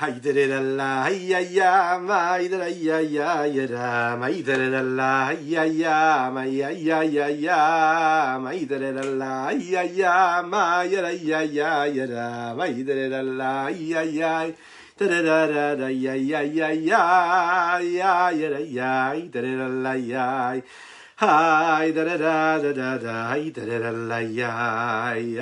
Haydarella, hayaya, maïdaraya, yara, maïdarella, hayaya, maïaya, maïdarella, hayaya, maïdaraya, yara, maïdarella, hayaya, tararara, ya, ya, ya, ya, ya, ya, tararella, ya. Hi da da da da da da, hi da da da la ya, hi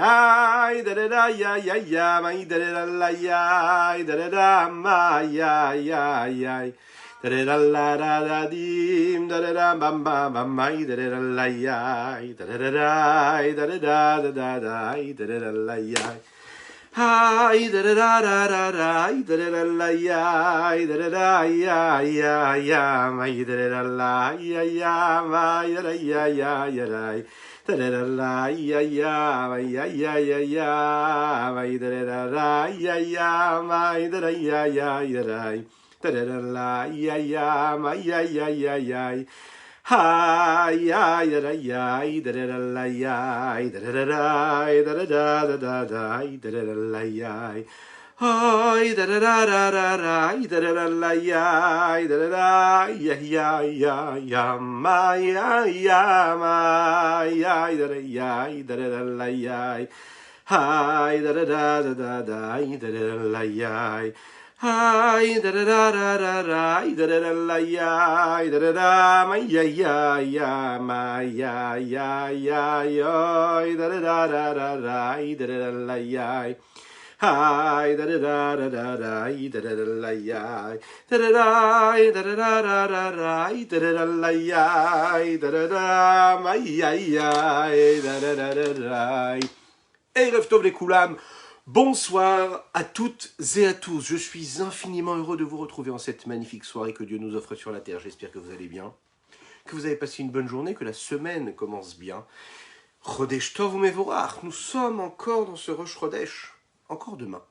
da da da ya ya ya, ma da da la ya, da da da ma ya ya ya, da da la da da dim, da da bam bam bam, ma da da la ya, da da da da da da da la ya. Hi da da da da da da, da da la ya, da da ya ya ya, ma da da la ya ya, ma ya la ya ya ya la, da da la ya ya, ma ya ya ya ya, ma da da la ya ya, ma da da ya ya ya la, da da la ya ya, ma ya ya ya ya. Hi, ya, ya, da, ya, da, da, da, la, ya, da, da, da, da, da, da, da, da, da, da, da, la, ya, hi, da, da, da, da, da, da, da, da, la, ya, da, da, da, ya, ya, ma, ya, da, da, ya, da, da, da, la, ya, hi, da, da, da, da, da, da, da, da, la, ya. Hi da da da da da da da da da la ya da da da ma ya ya ya ma ya ya ya ya da da da da da da da la ya hi da da da da da da da la ya da da da da da da la ya da da ma ya ya da da da da. Erev Tov Lekoulam. Bonsoir à toutes et à tous. Je suis infiniment heureux de vous retrouver en cette magnifique soirée que Dieu nous offre sur la terre. J'espère que vous allez bien, que vous avez passé une bonne journée, que la semaine commence bien. Chodesh Tov Umevorach. Nous sommes encore dans ce Rosh Chodesh, encore demain.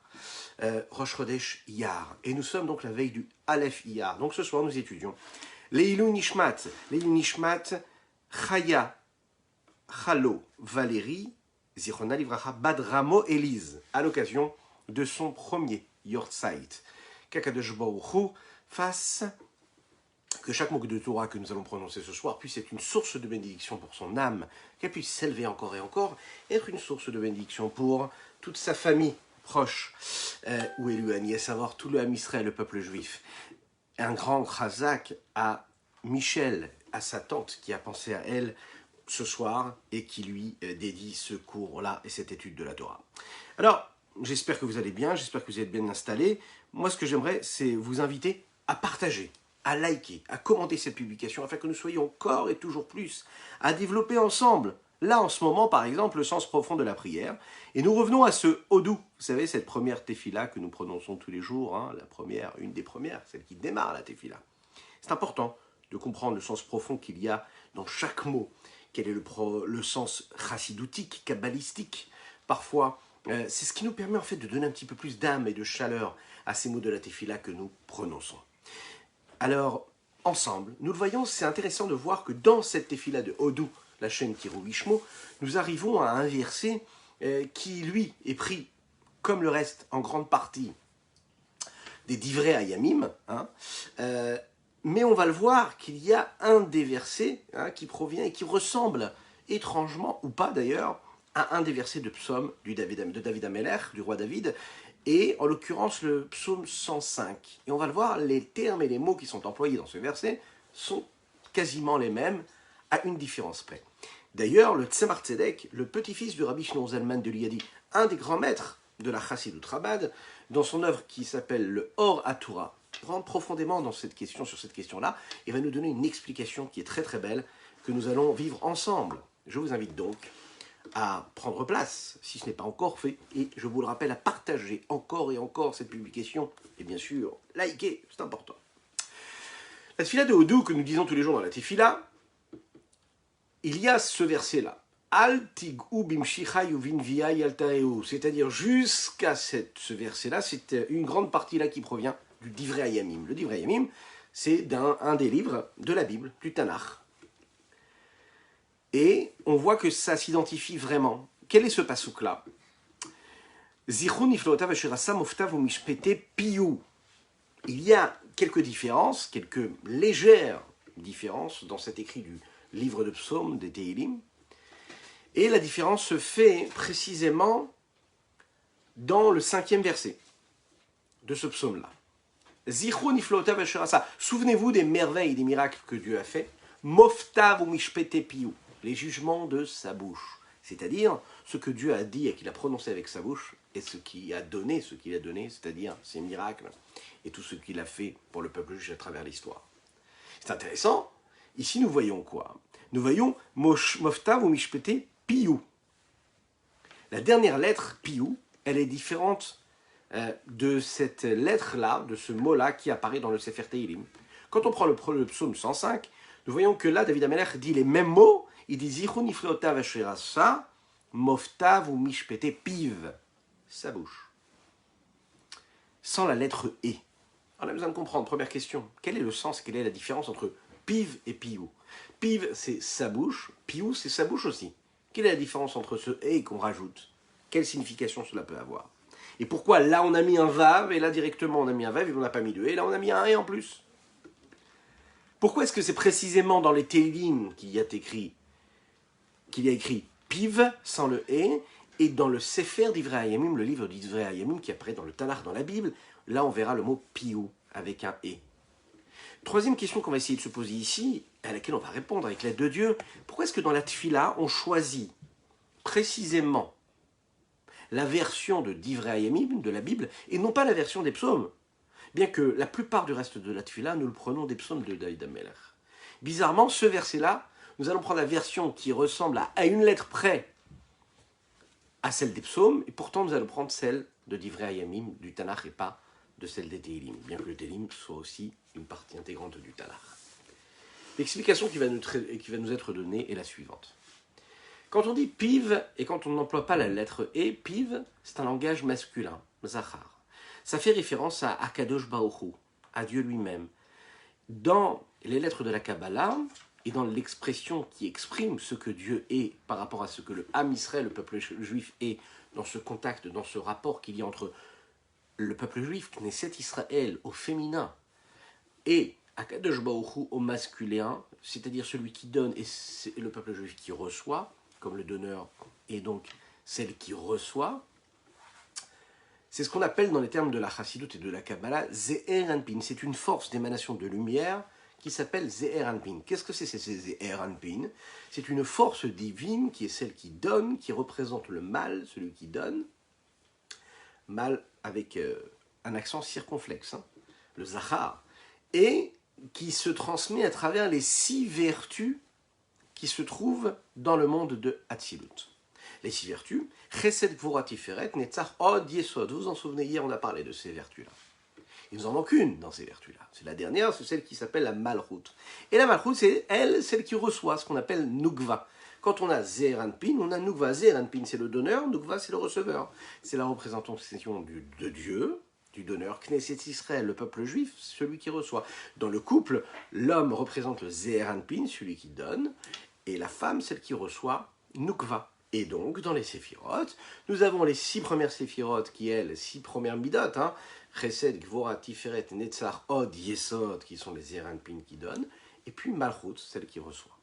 Rosh Chodesh Iyar. Et nous sommes donc la veille du Aleph Iyar. Donc ce soir, nous étudions Leilou Nishmat. Leilou Nishmat, Chaya, Chalo, Valérie, Zichona Livracha Badramo Élise, à l'occasion de son premier Yortzeit. Qu'Akadosh Baruch Hu fasse que chaque mot de Torah que nous allons prononcer ce soir puisse être une source de bénédiction pour son âme, qu'elle puisse s'élever encore et encore, et être une source de bénédiction pour toute sa famille proche, où est lui, à savoir tout le Ham Israël, le peuple juif. Un grand chazak à Michel, à sa tante qui a pensé à elle ce soir et qui lui dédie ce cours-là et cette étude de la Torah. Alors, j'espère que vous allez bien, j'espère que vous êtes bien installés. Moi, ce que j'aimerais, c'est vous inviter à partager, à liker, à commenter cette publication afin que nous soyons encore et toujours plus à développer ensemble. Là, en ce moment, par exemple, le sens profond de la prière. Et nous revenons à ce Hodou. Vous savez, cette première tefila que nous prononçons tous les jours, hein, la première, une des premières, celle qui démarre la tefila. C'est important de comprendre le sens profond qu'il y a dans chaque mot. Quel est le sens chassidoutique, kabbalistique. Parfois, c'est ce qui nous permet en fait de donner un petit peu plus d'âme et de chaleur à ces mots de la tefila que nous prononçons. Alors, ensemble, nous le voyons, c'est intéressant de voir que dans cette tefila de Hodou, la chaîne Kiruvishmo, nous arrivons à un verset qui, lui, est pris, comme le reste, en grande partie, des divrei Hayamim, hein, mais on va le voir qu'il y a un des versets qui provient et qui ressemble étrangement, ou pas d'ailleurs, à un des versets de psaume de David Amelech, du roi David, et en l'occurrence le psaume 105. Et on va le voir, les termes et les mots qui sont employés dans ce verset sont quasiment les mêmes, à une différence près. D'ailleurs, le Tzemar Tzedek, le petit-fils du Rabbi Shlomo Zalman de Liadi, un des grands maîtres de la Chassidut Chabad, dans son œuvre qui s'appelle le Or HaTorah, rentre profondément dans cette question, sur cette question-là, et va nous donner une explication qui est très très belle, que nous allons vivre ensemble. Je vous invite donc à prendre place, si ce n'est pas encore fait, et je vous le rappelle, à partager encore et encore cette publication, et bien sûr, liker, c'est important. La tefila de Hodou que nous disons tous les jours dans la tefila, il y a ce verset-là. Al tig'u bimshichai uvinviai al ta'eu, c'est-à-dire jusqu'à ce verset-là, c'est une grande partie là qui provient du Divrei Hayamim. Le Divrei Hayamim, c'est un des livres de la Bible, du Tanakh. Et on voit que ça s'identifie vraiment. Quel est ce pasouk-là? Zichron niflotav asher asa moftav umishpete piyu. il y a quelques différences, quelques légères différences dans cet écrit du livre de psaumes des Tehillim. Et la différence se fait précisément dans le 5e verset de ce psaume-là. Zichro niflotav asher asa. Souvenez-vous des merveilles et des miracles que Dieu a fait. Moftav ou mishpete piou. Les jugements de sa bouche. C'est-à-dire ce que Dieu a dit et qu'il a prononcé avec sa bouche et ce qu'il a donné, c'est-à-dire ses miracles et tout ce qu'il a fait pour le peuple juif à travers l'histoire. C'est intéressant. Ici, nous voyons quoi? Nous voyons Moftav ou mishpete piou. La dernière lettre, piou, elle est différente de cette lettre-là, de ce mot-là qui apparaît dans le Sefer Tehillim. Quand on prend le psaume 105, nous voyons que là, David HaMelech dit les mêmes mots. Il dit Zichru niflotav asher asa, moftav ou mishpete piv, sa bouche. Sans la lettre E. On a besoin de comprendre. Première question, quel est le sens, quelle est la différence entre piv et piou? Piv, c'est sa bouche, piou, c'est sa bouche aussi. Quelle est la différence entre ce E qu'on rajoute? Quelle signification cela peut avoir? Et pourquoi là on a mis un vav et là directement on a mis un vav et on n'a pas mis de E et là on a mis un E en plus? Pourquoi est-ce que c'est précisément dans les Tehillim qu'il y a écrit piv sans le E et dans le Sefer d'Ivrei Hayamim, le livre d'Ivrei Hayamim qui apparaît dans le Tanakh, dans la Bible, là on verra le mot piou avec un E. Troisième question qu'on va essayer de se poser ici, à laquelle on va répondre avec l'aide de Dieu, pourquoi est-ce que dans la Tfila on choisit précisément la version de d'Ivrei Hayamim, de la Bible, et non pas la version des psaumes? Bien que la plupart du reste de la Tfila, nous le prenons des psaumes de David HaMelech. Bizarrement, ce verset-là, nous allons prendre la version qui ressemble à une lettre près à celle des psaumes, et pourtant nous allons prendre celle de d'Ivrei Hayamim, du Tanakh, et pas de celle des Tehillim, bien que le Tehillim soit aussi une partie intégrante du Tanakh. L'explication qui va nous être donnée est la suivante. Quand on dit piv, et quand on n'emploie pas la lettre E, piv, c'est un langage masculin, zachar. Ça fait référence à Akadosh Baruch Hu, à Dieu lui-même. Dans les lettres de la Kabbalah, et dans l'expression qui exprime ce que Dieu est par rapport à ce que le Ham Israël, le peuple juif, est, dans ce contact, dans ce rapport qu'il y a entre le peuple juif, Knesset Israël, au féminin, et Akadosh Baruch Hu au masculin, c'est-à-dire celui qui donne et le peuple juif qui reçoit, comme le donneur et donc celle qui reçoit, c'est ce qu'on appelle dans les termes de la Chassidut et de la Kabbalah, Ze'er Anpin. C'est une force d'émanation de lumière qui s'appelle Ze'er Anpin. Qu'est-ce que c'est Ze'er Anpin? C'est une force divine qui est celle qui donne, qui représente le mal, celui qui donne, mal avec un accent circonflexe, hein, le Zachar, et qui se transmet à travers les 6 vertus qui se trouvent dans le monde de Hatzilut. Les 6 vertus, Chesed, Gvura, Tiferet, Netzach, Od, Yesod. Vous vous en souvenez, hier on a parlé de ces vertus-là. Il nous en manque une dans ces vertus-là. C'est la dernière, c'est celle qui s'appelle la Malchut. Et la Malchut, c'est elle, celle qui reçoit, ce qu'on appelle Nukva. Quand on a Ze'er Anpin, on a Nukva. Ze'er Anpin, c'est le donneur, Nukva, c'est le receveur. C'est la représentation de Dieu, du donneur, Knesset Israël, le peuple juif, celui qui reçoit. Dans le couple, l'homme représente le Ze'er Anpin, celui qui donne, et la femme, celle qui reçoit, Nukva. Et donc, dans les séphirotes, nous avons les 6 premières séphirotes qui, elles, les 6 premières midot, hein, Chesed, Gvora, Tiferet, Netzach, Od, Yesod, qui sont les Ze'er Anpin qui donnent, et puis Malchut, celle qui reçoit.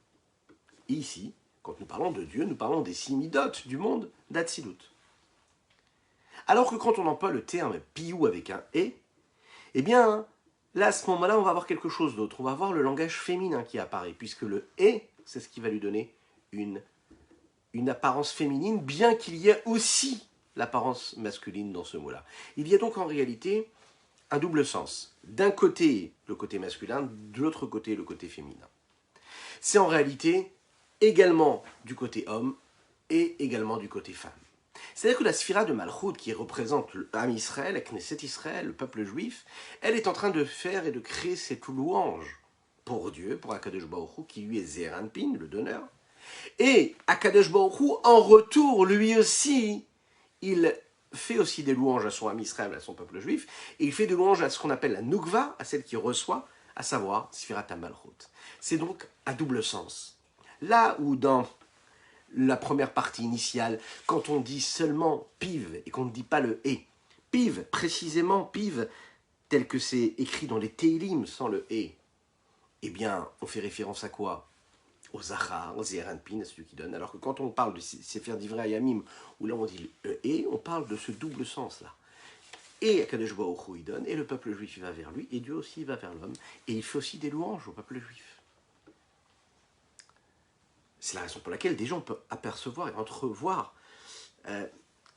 Et ici, quand nous parlons de Dieu, nous parlons des 6 midot du monde d'Hatzilut. Alors que quand on emploie le terme piou avec un E, eh bien, là, à ce moment-là, on va avoir quelque chose d'autre. On va avoir le langage féminin qui apparaît, puisque le E, c'est ce qui va lui donner une apparence féminine, bien qu'il y ait aussi l'apparence masculine dans ce mot-là. Il y a donc en réalité un double sens. D'un côté, le côté masculin, de l'autre côté, le côté féminin. C'est en réalité également du côté homme et également du côté femme. C'est-à-dire que la sphira de Malchut, qui représente le Ham Israël, la Knesset Israël, le peuple juif, elle est en train de faire et de créer cette louange pour Dieu, pour Akadosh Baruch Hu, qui lui est Ze'er Anpin, le donneur. Et Akadosh Baruch Hu, en retour, lui aussi, il fait aussi des louanges à son Ham Israël, à son peuple juif, et il fait des louanges à ce qu'on appelle la Nukva, à celle qui reçoit, à savoir Sfirat HaMalchut. C'est donc à double sens. Là où dans la première partie initiale, quand on dit seulement piv et qu'on ne dit pas le et, piv, précisément piv, tel que c'est écrit dans les Teilim sans le « et », eh bien, on fait référence à quoi? Au Zachar, au Ze'er Anpin, à celui qui donne. Alors que quand on parle de Sefer Divrei Hayamim, où là on dit le « et », on parle de ce double sens-là. Et Akadosh Baruch Hu, il donne, et le peuple juif il va vers lui, et Dieu aussi va vers l'homme, et il fait aussi des louanges au peuple juif. C'est la raison pour laquelle des gens peuvent apercevoir et entrevoir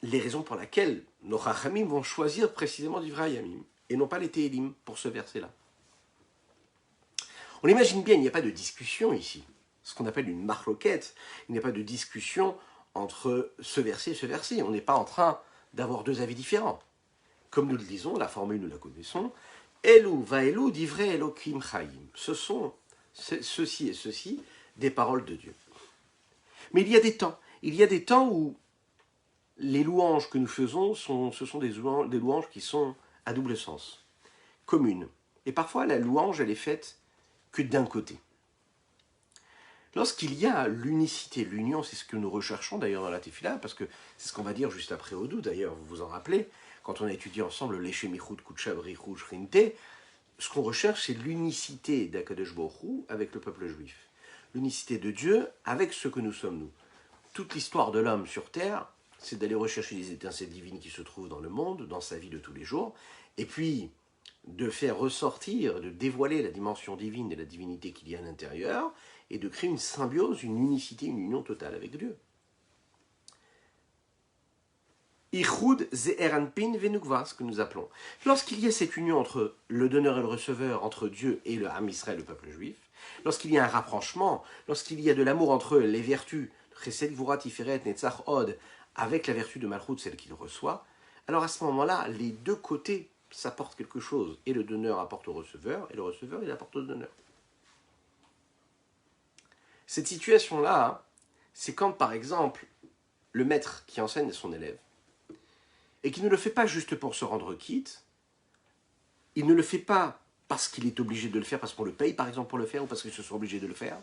les raisons pour lesquelles nos Chachamim vont choisir précisément Divrei Hayamim, et non pas les Tehilim, pour ce verset-là. On imagine bien, il n'y a pas de discussion ici, ce qu'on appelle une marloquette, il n'y a pas de discussion entre ce verset et ce verset, on n'est pas en train d'avoir deux avis différents. Comme nous le disons, la formule nous la connaissons, Elou va Elou Divrei Elokim Chaim. Ce sont ceci et ceci des paroles de Dieu. Mais il y a des temps où les louanges que nous faisons, ce sont des louanges qui sont à double sens, communes. Et parfois, la louange, elle est faite que d'un côté. Lorsqu'il y a l'unicité, l'union, c'est ce que nous recherchons d'ailleurs dans la Tefila, parce que c'est ce qu'on va dire juste après Odou, d'ailleurs, vous vous en rappelez, quand on a étudié ensemble le Shemichut Kutchav Richu Shrinte, ce qu'on recherche, c'est l'unicité d'Akadosh Baruch Hu avec le peuple juif. L'unicité de Dieu avec ce que nous sommes nous. Toute l'histoire de l'homme sur terre, c'est d'aller rechercher les étincelles divines qui se trouvent dans le monde, dans sa vie de tous les jours, et puis de faire ressortir, de dévoiler la dimension divine et la divinité qu'il y a à l'intérieur, et de créer une symbiose, une unicité, une union totale avec Dieu. Ichud Ze'er Anpin Venukva, ce que nous appelons. Lorsqu'il y a cette union entre le donneur et le receveur, entre Dieu et le Ham Israël, le peuple juif, lorsqu'il y a un rapprochement, lorsqu'il y a de l'amour entre les vertus, Chesed, Gvura, Tiferet, Netzach, Od, avec la vertu de Malchut, celle qu'il reçoit, alors à ce moment-là, les deux côtés s'apportent quelque chose. Et le donneur apporte au receveur, et le receveur, il apporte au donneur. Cette situation-là, c'est quand, par exemple, le maître qui enseigne à son élève, et qui ne le fait pas juste pour se rendre quitte, il ne le fait pas parce qu'il est obligé de le faire, parce qu'on le paye par exemple pour le faire, ou parce qu'il se sent obligé de le faire.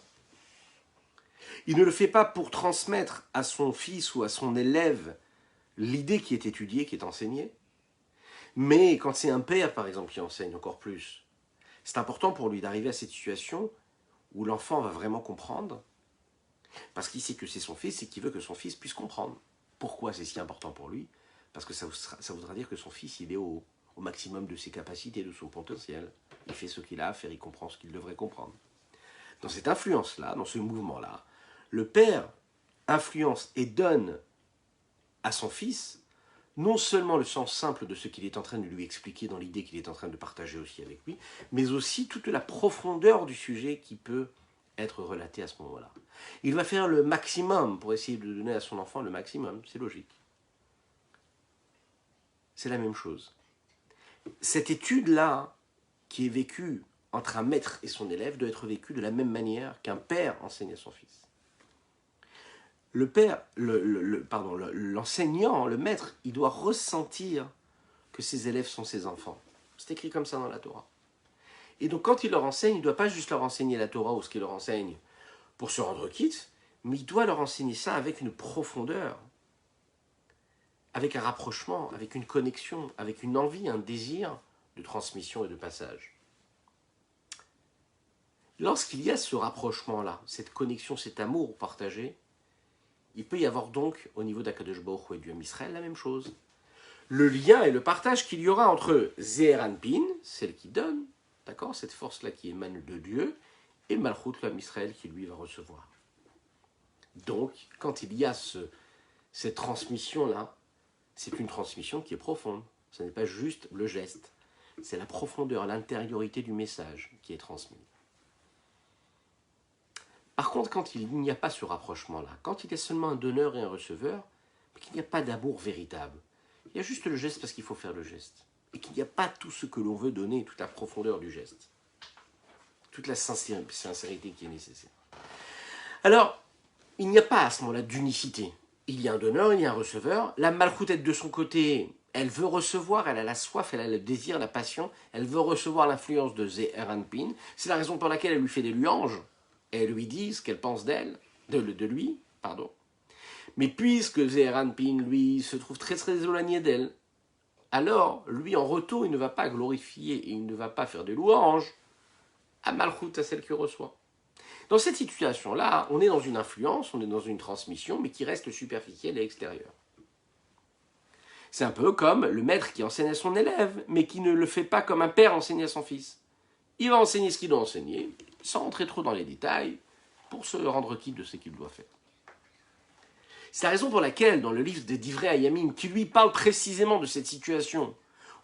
Il ne le fait pas pour transmettre à son fils ou à son élève l'idée qui est étudiée, qui est enseignée. Mais quand c'est un père par exemple qui enseigne encore plus, c'est important pour lui d'arriver à cette situation où l'enfant va vraiment comprendre, parce qu'il sait que c'est son fils et qu'il veut que son fils puisse comprendre. Pourquoi c'est si important pour lui? Parce que ça voudra dire que son fils, il est au maximum de ses capacités, de son potentiel. Il fait ce qu'il a à faire, il comprend ce qu'il devrait comprendre. Dans cette influence-là, dans ce mouvement-là, le père influence et donne à son fils non seulement le sens simple de ce qu'il est en train de lui expliquer dans l'idée qu'il est en train de partager aussi avec lui, mais aussi toute la profondeur du sujet qui peut être relaté à ce moment-là. Il va faire le maximum pour essayer de donner à son enfant le maximum, c'est logique. C'est la même chose. Cette étude-là, qui est vécue entre un maître et son élève, doit être vécue de la même manière qu'un père enseigne à son fils. Le père, l'enseignant, le maître, il doit ressentir que ses élèves sont ses enfants. C'est écrit comme ça dans la Torah. Et donc quand il leur enseigne, il ne doit pas juste leur enseigner la Torah ou ce qu'il leur enseigne pour se rendre quitte, mais il doit leur enseigner ça avec une profondeur, avec un rapprochement, avec une connexion, avec une envie, un désir de transmission et de passage. Lorsqu'il y a ce rapprochement-là, cette connexion, cet amour partagé, il peut y avoir donc, au niveau d'Akadosh Baruch Hu et du Ham Israël, la même chose. Le lien et le partage qu'il y aura entre Ze'er Anpin, celle qui donne, d'accord, cette force-là qui émane de Dieu, et Malchut, le Ham Israël, qui lui va recevoir. Donc, quand il y a cette transmission-là, c'est une transmission qui est profonde. Ce n'est pas juste le geste. C'est la profondeur, l'intériorité du message qui est transmis. Par contre, quand il n'y a pas ce rapprochement-là, quand il y a seulement un donneur et un receveur, mais qu'il n'y a pas d'amour véritable, il y a juste le geste parce qu'il faut faire le geste, et qu'il n'y a pas tout ce que l'on veut donner, toute la profondeur du geste, toute la sincérité qui est nécessaire. Alors, il n'y a pas à ce moment-là d'unicité. Il y a un donneur, il y a un receveur. La malchoutette de son côté, elle veut recevoir, elle a la soif, elle a le désir, la passion, elle veut recevoir l'influence de Ze'er Anpin. C'est la raison pour laquelle elle lui fait des louanges. Et elle lui dit ce qu'elle pense d'elle, de lui, pardon. Mais puisque Ze'er Anpin, lui, se trouve très très éloigné d'elle, alors lui en retour, il ne va pas glorifier et il ne va pas faire des louanges à Malchut, à celle qui reçoit. Dans cette situation-là, on est dans une influence, on est dans une transmission, mais qui reste superficielle et extérieure. C'est un peu comme le maître qui enseigne à son élève, mais qui ne le fait pas comme un père enseigne à son fils. Il va enseigner ce qu'il doit enseigner, sans rentrer trop dans les détails, pour se rendre quitte de ce qu'il doit faire. C'est la raison pour laquelle, dans le livre de Divrei Hayamim, qui lui parle précisément de cette situation,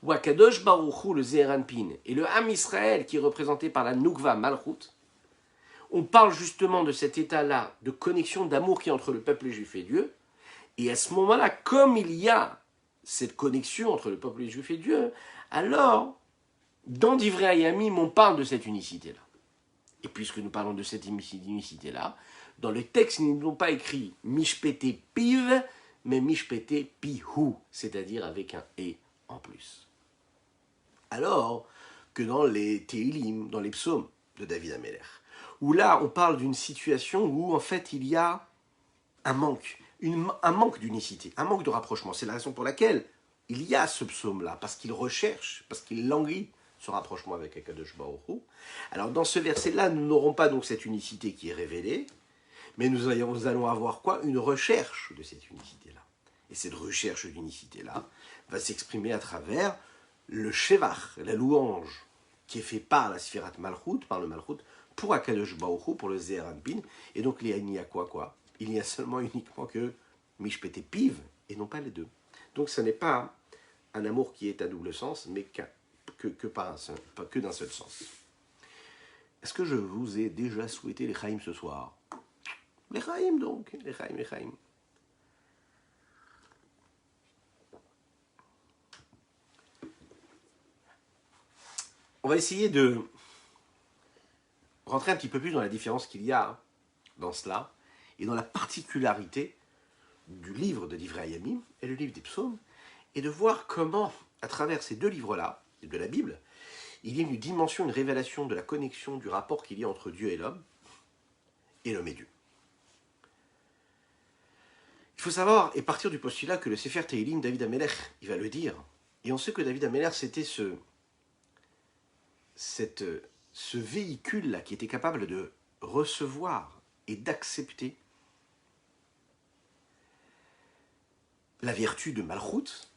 où Akadosh Baruch Hu, le Zeranpin, et le Ham Israël, qui est représenté par la Nukva Malchut, on parle justement de cet état-là de connexion, d'amour qui est entre le peuple juif et Dieu. Et à ce moment-là, comme il y a cette connexion entre le peuple juif et Dieu, alors, dans Divrei Hayamim, on parle de cette unicité-là. Et puisque nous parlons de cette unicité-là, dans le texte, ils n'ont pas écrit Mishpete Piv, mais Mishpete Pihu, c'est-à-dire avec un « et » en plus. Alors que dans les Tehillim, dans les psaumes de David Ameler, où là, on parle d'une situation où, en fait, il y a un manque d'unicité, un manque de rapprochement. C'est la raison pour laquelle il y a ce psaume-là, parce qu'il recherche, parce qu'il languit ce rapprochement avec Akadosh Baruch Hu. Alors, dans ce verset-là, nous n'aurons pas donc cette unicité qui est révélée, mais nous allons avoir quoi? Une recherche de cette unicité-là. Et cette recherche d'unicité-là va s'exprimer à travers le Shevach, la louange, qui est fait par la Sfirat Malchut, par le Malchut, pour Akadosh Baruch Hu, pour le Zeher Anpin. Et donc, il n'y a quoi? Il n'y a seulement uniquement que Mishpete Piv, et non pas les deux. Donc, ce n'est pas un amour qui est à double sens, mais que d'un seul sens. Est-ce que je vous ai déjà souhaité les Chaim ce soir? Les Chaim donc, les Chaim. On va essayer de rentrer un petit peu plus dans la différence qu'il y a dans cela, et dans la particularité du livre de Divrei Hayamim et le livre des psaumes, et de voir comment, à travers ces deux livres-là, de la Bible, il y a une dimension, une révélation de la connexion, du rapport qu'il y a entre Dieu et l'homme et Dieu. Il faut savoir, et partir du postulat que le Sefer Tehillim, David Amelech, il va le dire, et on sait que David Amelech, c'était ce véhicule-là qui était capable de recevoir et d'accepter la vertu de Malchut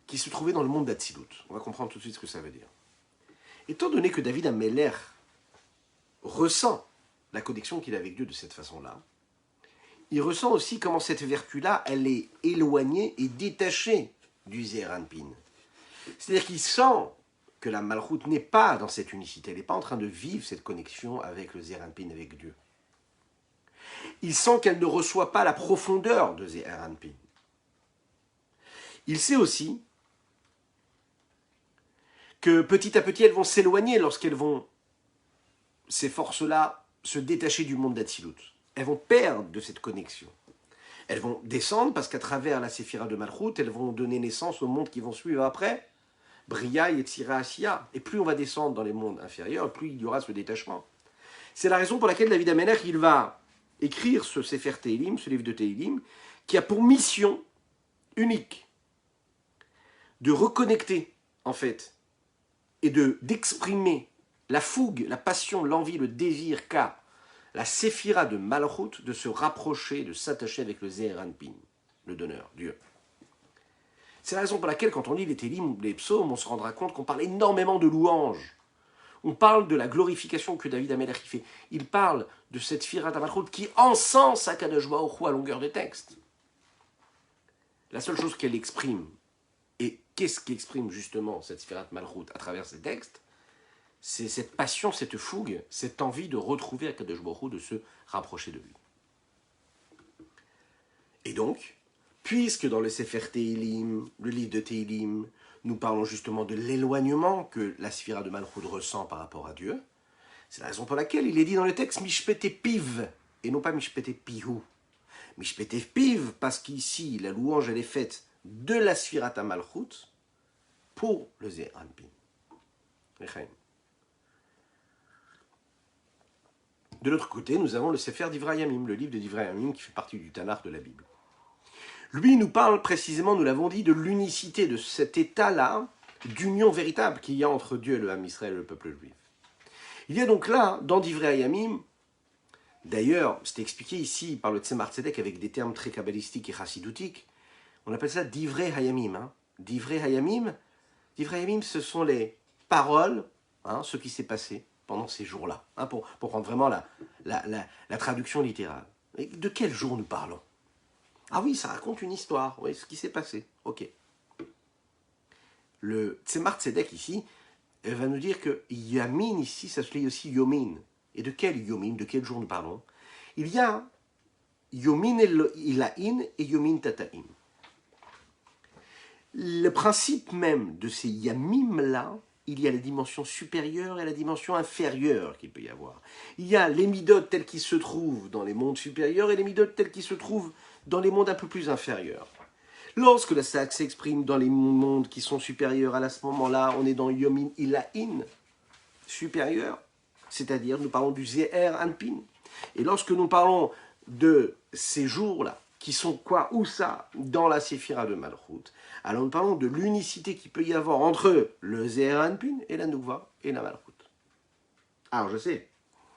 qui se trouvait dans le monde d'Atsilut. On va comprendre tout de suite ce que ça veut dire. Étant donné que David Amelech ressent la connexion qu'il a avec Dieu de cette façon-là, il ressent aussi comment cette vertu-là, elle est éloignée et détachée du Zeher Anpin. C'est-à-dire qu'il sent que la Malchut n'est pas dans cette unicité, elle n'est pas en train de vivre cette connexion avec le Zeher Anpin, avec Dieu. Il sent qu'elle ne reçoit pas la profondeur de Zeher Anpin. Il sait aussi que petit à petit, elles vont s'éloigner lorsqu'elles vont, ces forces-là, se détacher du monde d'Atsilut. Elles vont perdre de cette connexion. Elles vont descendre parce qu'à travers la Séphira de Malchut, elles vont donner naissance aux mondes qui vont suivre après, Bria, Yetzira, Asiya. Et plus on va descendre dans les mondes inférieurs, plus il y aura ce détachement. C'est la raison pour laquelle David Amelech, il va écrire ce Sefer Tehillim, ce livre de Tehillim, qui a pour mission unique de reconnecter, en fait, et d'exprimer la fougue, la passion, l'envie, le désir qu'a la séphira de Malchut de se rapprocher, de s'attacher avec le Zeher Anpin, le donneur, Dieu. C'est la raison pour laquelle, quand on lit les Tehillim, les psaumes, on se rendra compte qu'on parle énormément de louanges. On parle de la glorification que David Amelech fait. Il parle de cette Sfirat Malchut qui encense Akadosh Baruch Hu à longueur de texte. La seule chose qu'elle exprime, et qu'est-ce qu'exprime justement cette Sfirat Malchut à travers ces textes, c'est cette passion, cette fougue, cette envie de retrouver Akadosh Baruch Hu, de se rapprocher de lui. Et donc, puisque dans le Sefer Tehillim, le livre de Tehillim, nous parlons justement de l'éloignement que la Sphira de Malchut ressent par rapport à Dieu, c'est la raison pour laquelle il est dit dans le texte Mishpete Piv, et non pas Mishpete Pihu. Mishpete Piv, parce qu'ici, la louange, elle est faite de la Sphira à Malchut pour le Zeher Anpin. De l'autre côté, nous avons le Sefer Divrei Hayamim, le livre de Divrei Hayamim qui fait partie du Tanakh de la Bible. Lui nous parle précisément, nous l'avons dit, de l'unicité, de cet état-là, d'union véritable qu'il y a entre Dieu et le Ham Israël et le peuple juif. Il y a donc là, dans Divrei Hayamim, d'ailleurs, c'est expliqué ici par le Tzemar Tzedek avec des termes très kabbalistiques et chassidoutiques, on appelle ça Divrei Hayamim. Hein. Divrei Hayamim, ce sont les paroles, hein, ce qui s'est passé pendant ces jours-là, hein, pour prendre vraiment la traduction littérale. Et de quel jour nous parlons? Ah oui, ça raconte une histoire, oui, ce qui s'est passé, ok. Le Tzemar Tzedek ici, elle va nous dire que Yamin ici, ça se lit aussi Yomin. Et de quel Yomin, de quel jour nous parlons? Il y a Yomin Ilahin et Yomin Tataim. Le principe même de ces Yamim-là, il y a la dimension supérieure et la dimension inférieure qu'il peut y avoir. Il y a les midotes tels qu'ils se trouvent dans les mondes supérieurs et les midotes tels qu'ils se trouvent dans les mondes un peu plus inférieurs. Lorsque la sac s'exprime dans les mondes qui sont supérieurs, à ce moment-là, on est dans Yomin Ilahin, supérieur, c'est-à-dire nous parlons du Zeher Anpin. Et lorsque nous parlons de ces jours-là, qui sont quoi, où ça, dans la Séphira de Malchut, alors nous parlons de l'unicité qu'il peut y avoir entre le Zeher Anpin et la Nouva et la Malchut. Alors je sais,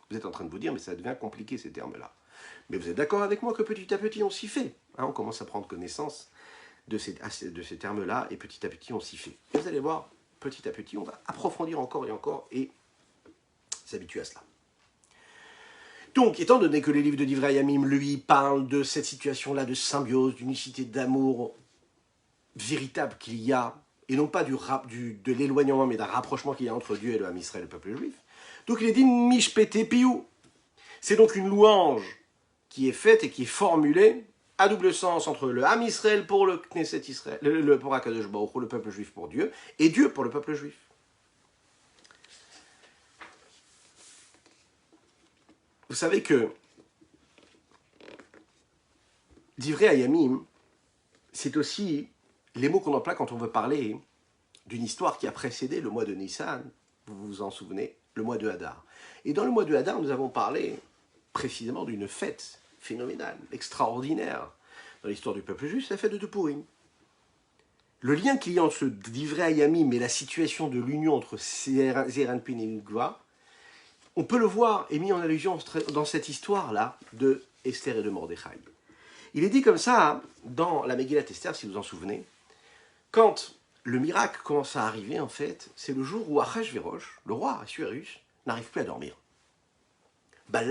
vous êtes en train de vous dire, mais ça devient compliqué ces termes-là. Mais vous êtes d'accord avec moi que petit à petit on s'y fait. Hein, on commence à prendre connaissance de ces termes-là, et petit à petit on s'y fait. Et vous allez voir, petit à petit, on va approfondir encore et s'habituer à cela. Donc, étant donné que les livres de Divrei Hayamim, lui, parlent de cette situation-là de symbiose, d'unicité, d'amour véritable qu'il y a, et non pas de l'éloignement, mais d'un rapprochement qu'il y a entre Dieu et le Ham Israël, le peuple juif, donc il est dit Mishpete Piou. C'est donc une louange qui est faite et qui est formulée à double sens entre le Ham Israël pour le Knesset Israël, pour Akadosh Baruch Hu, le peuple juif pour Dieu, et Dieu pour le peuple juif. Vous savez que Divrei Hayamim, c'est aussi les mots qu'on emploie quand on veut parler d'une histoire qui a précédé le mois de Nissan, vous vous en souvenez, le mois de Hadar. Et dans le mois de Hadar, nous avons parlé précisément d'une fête phénoménale, extraordinaire, dans l'histoire du peuple juif, c'est la fête de Purim. Le lien qu'il y a entre ce Divrei Hayamim et la situation de l'union entre Zeher Anpin et Nukva, on peut le voir et mis en allusion dans cette histoire-là de Esther et de Mordechai. Il est dit comme ça, dans la Megillat Esther, si vous vous en souvenez, quand le miracle commence à arriver, en fait, c'est le jour où Achashverosh, le roi Assuérus, n'arrive plus à dormir. On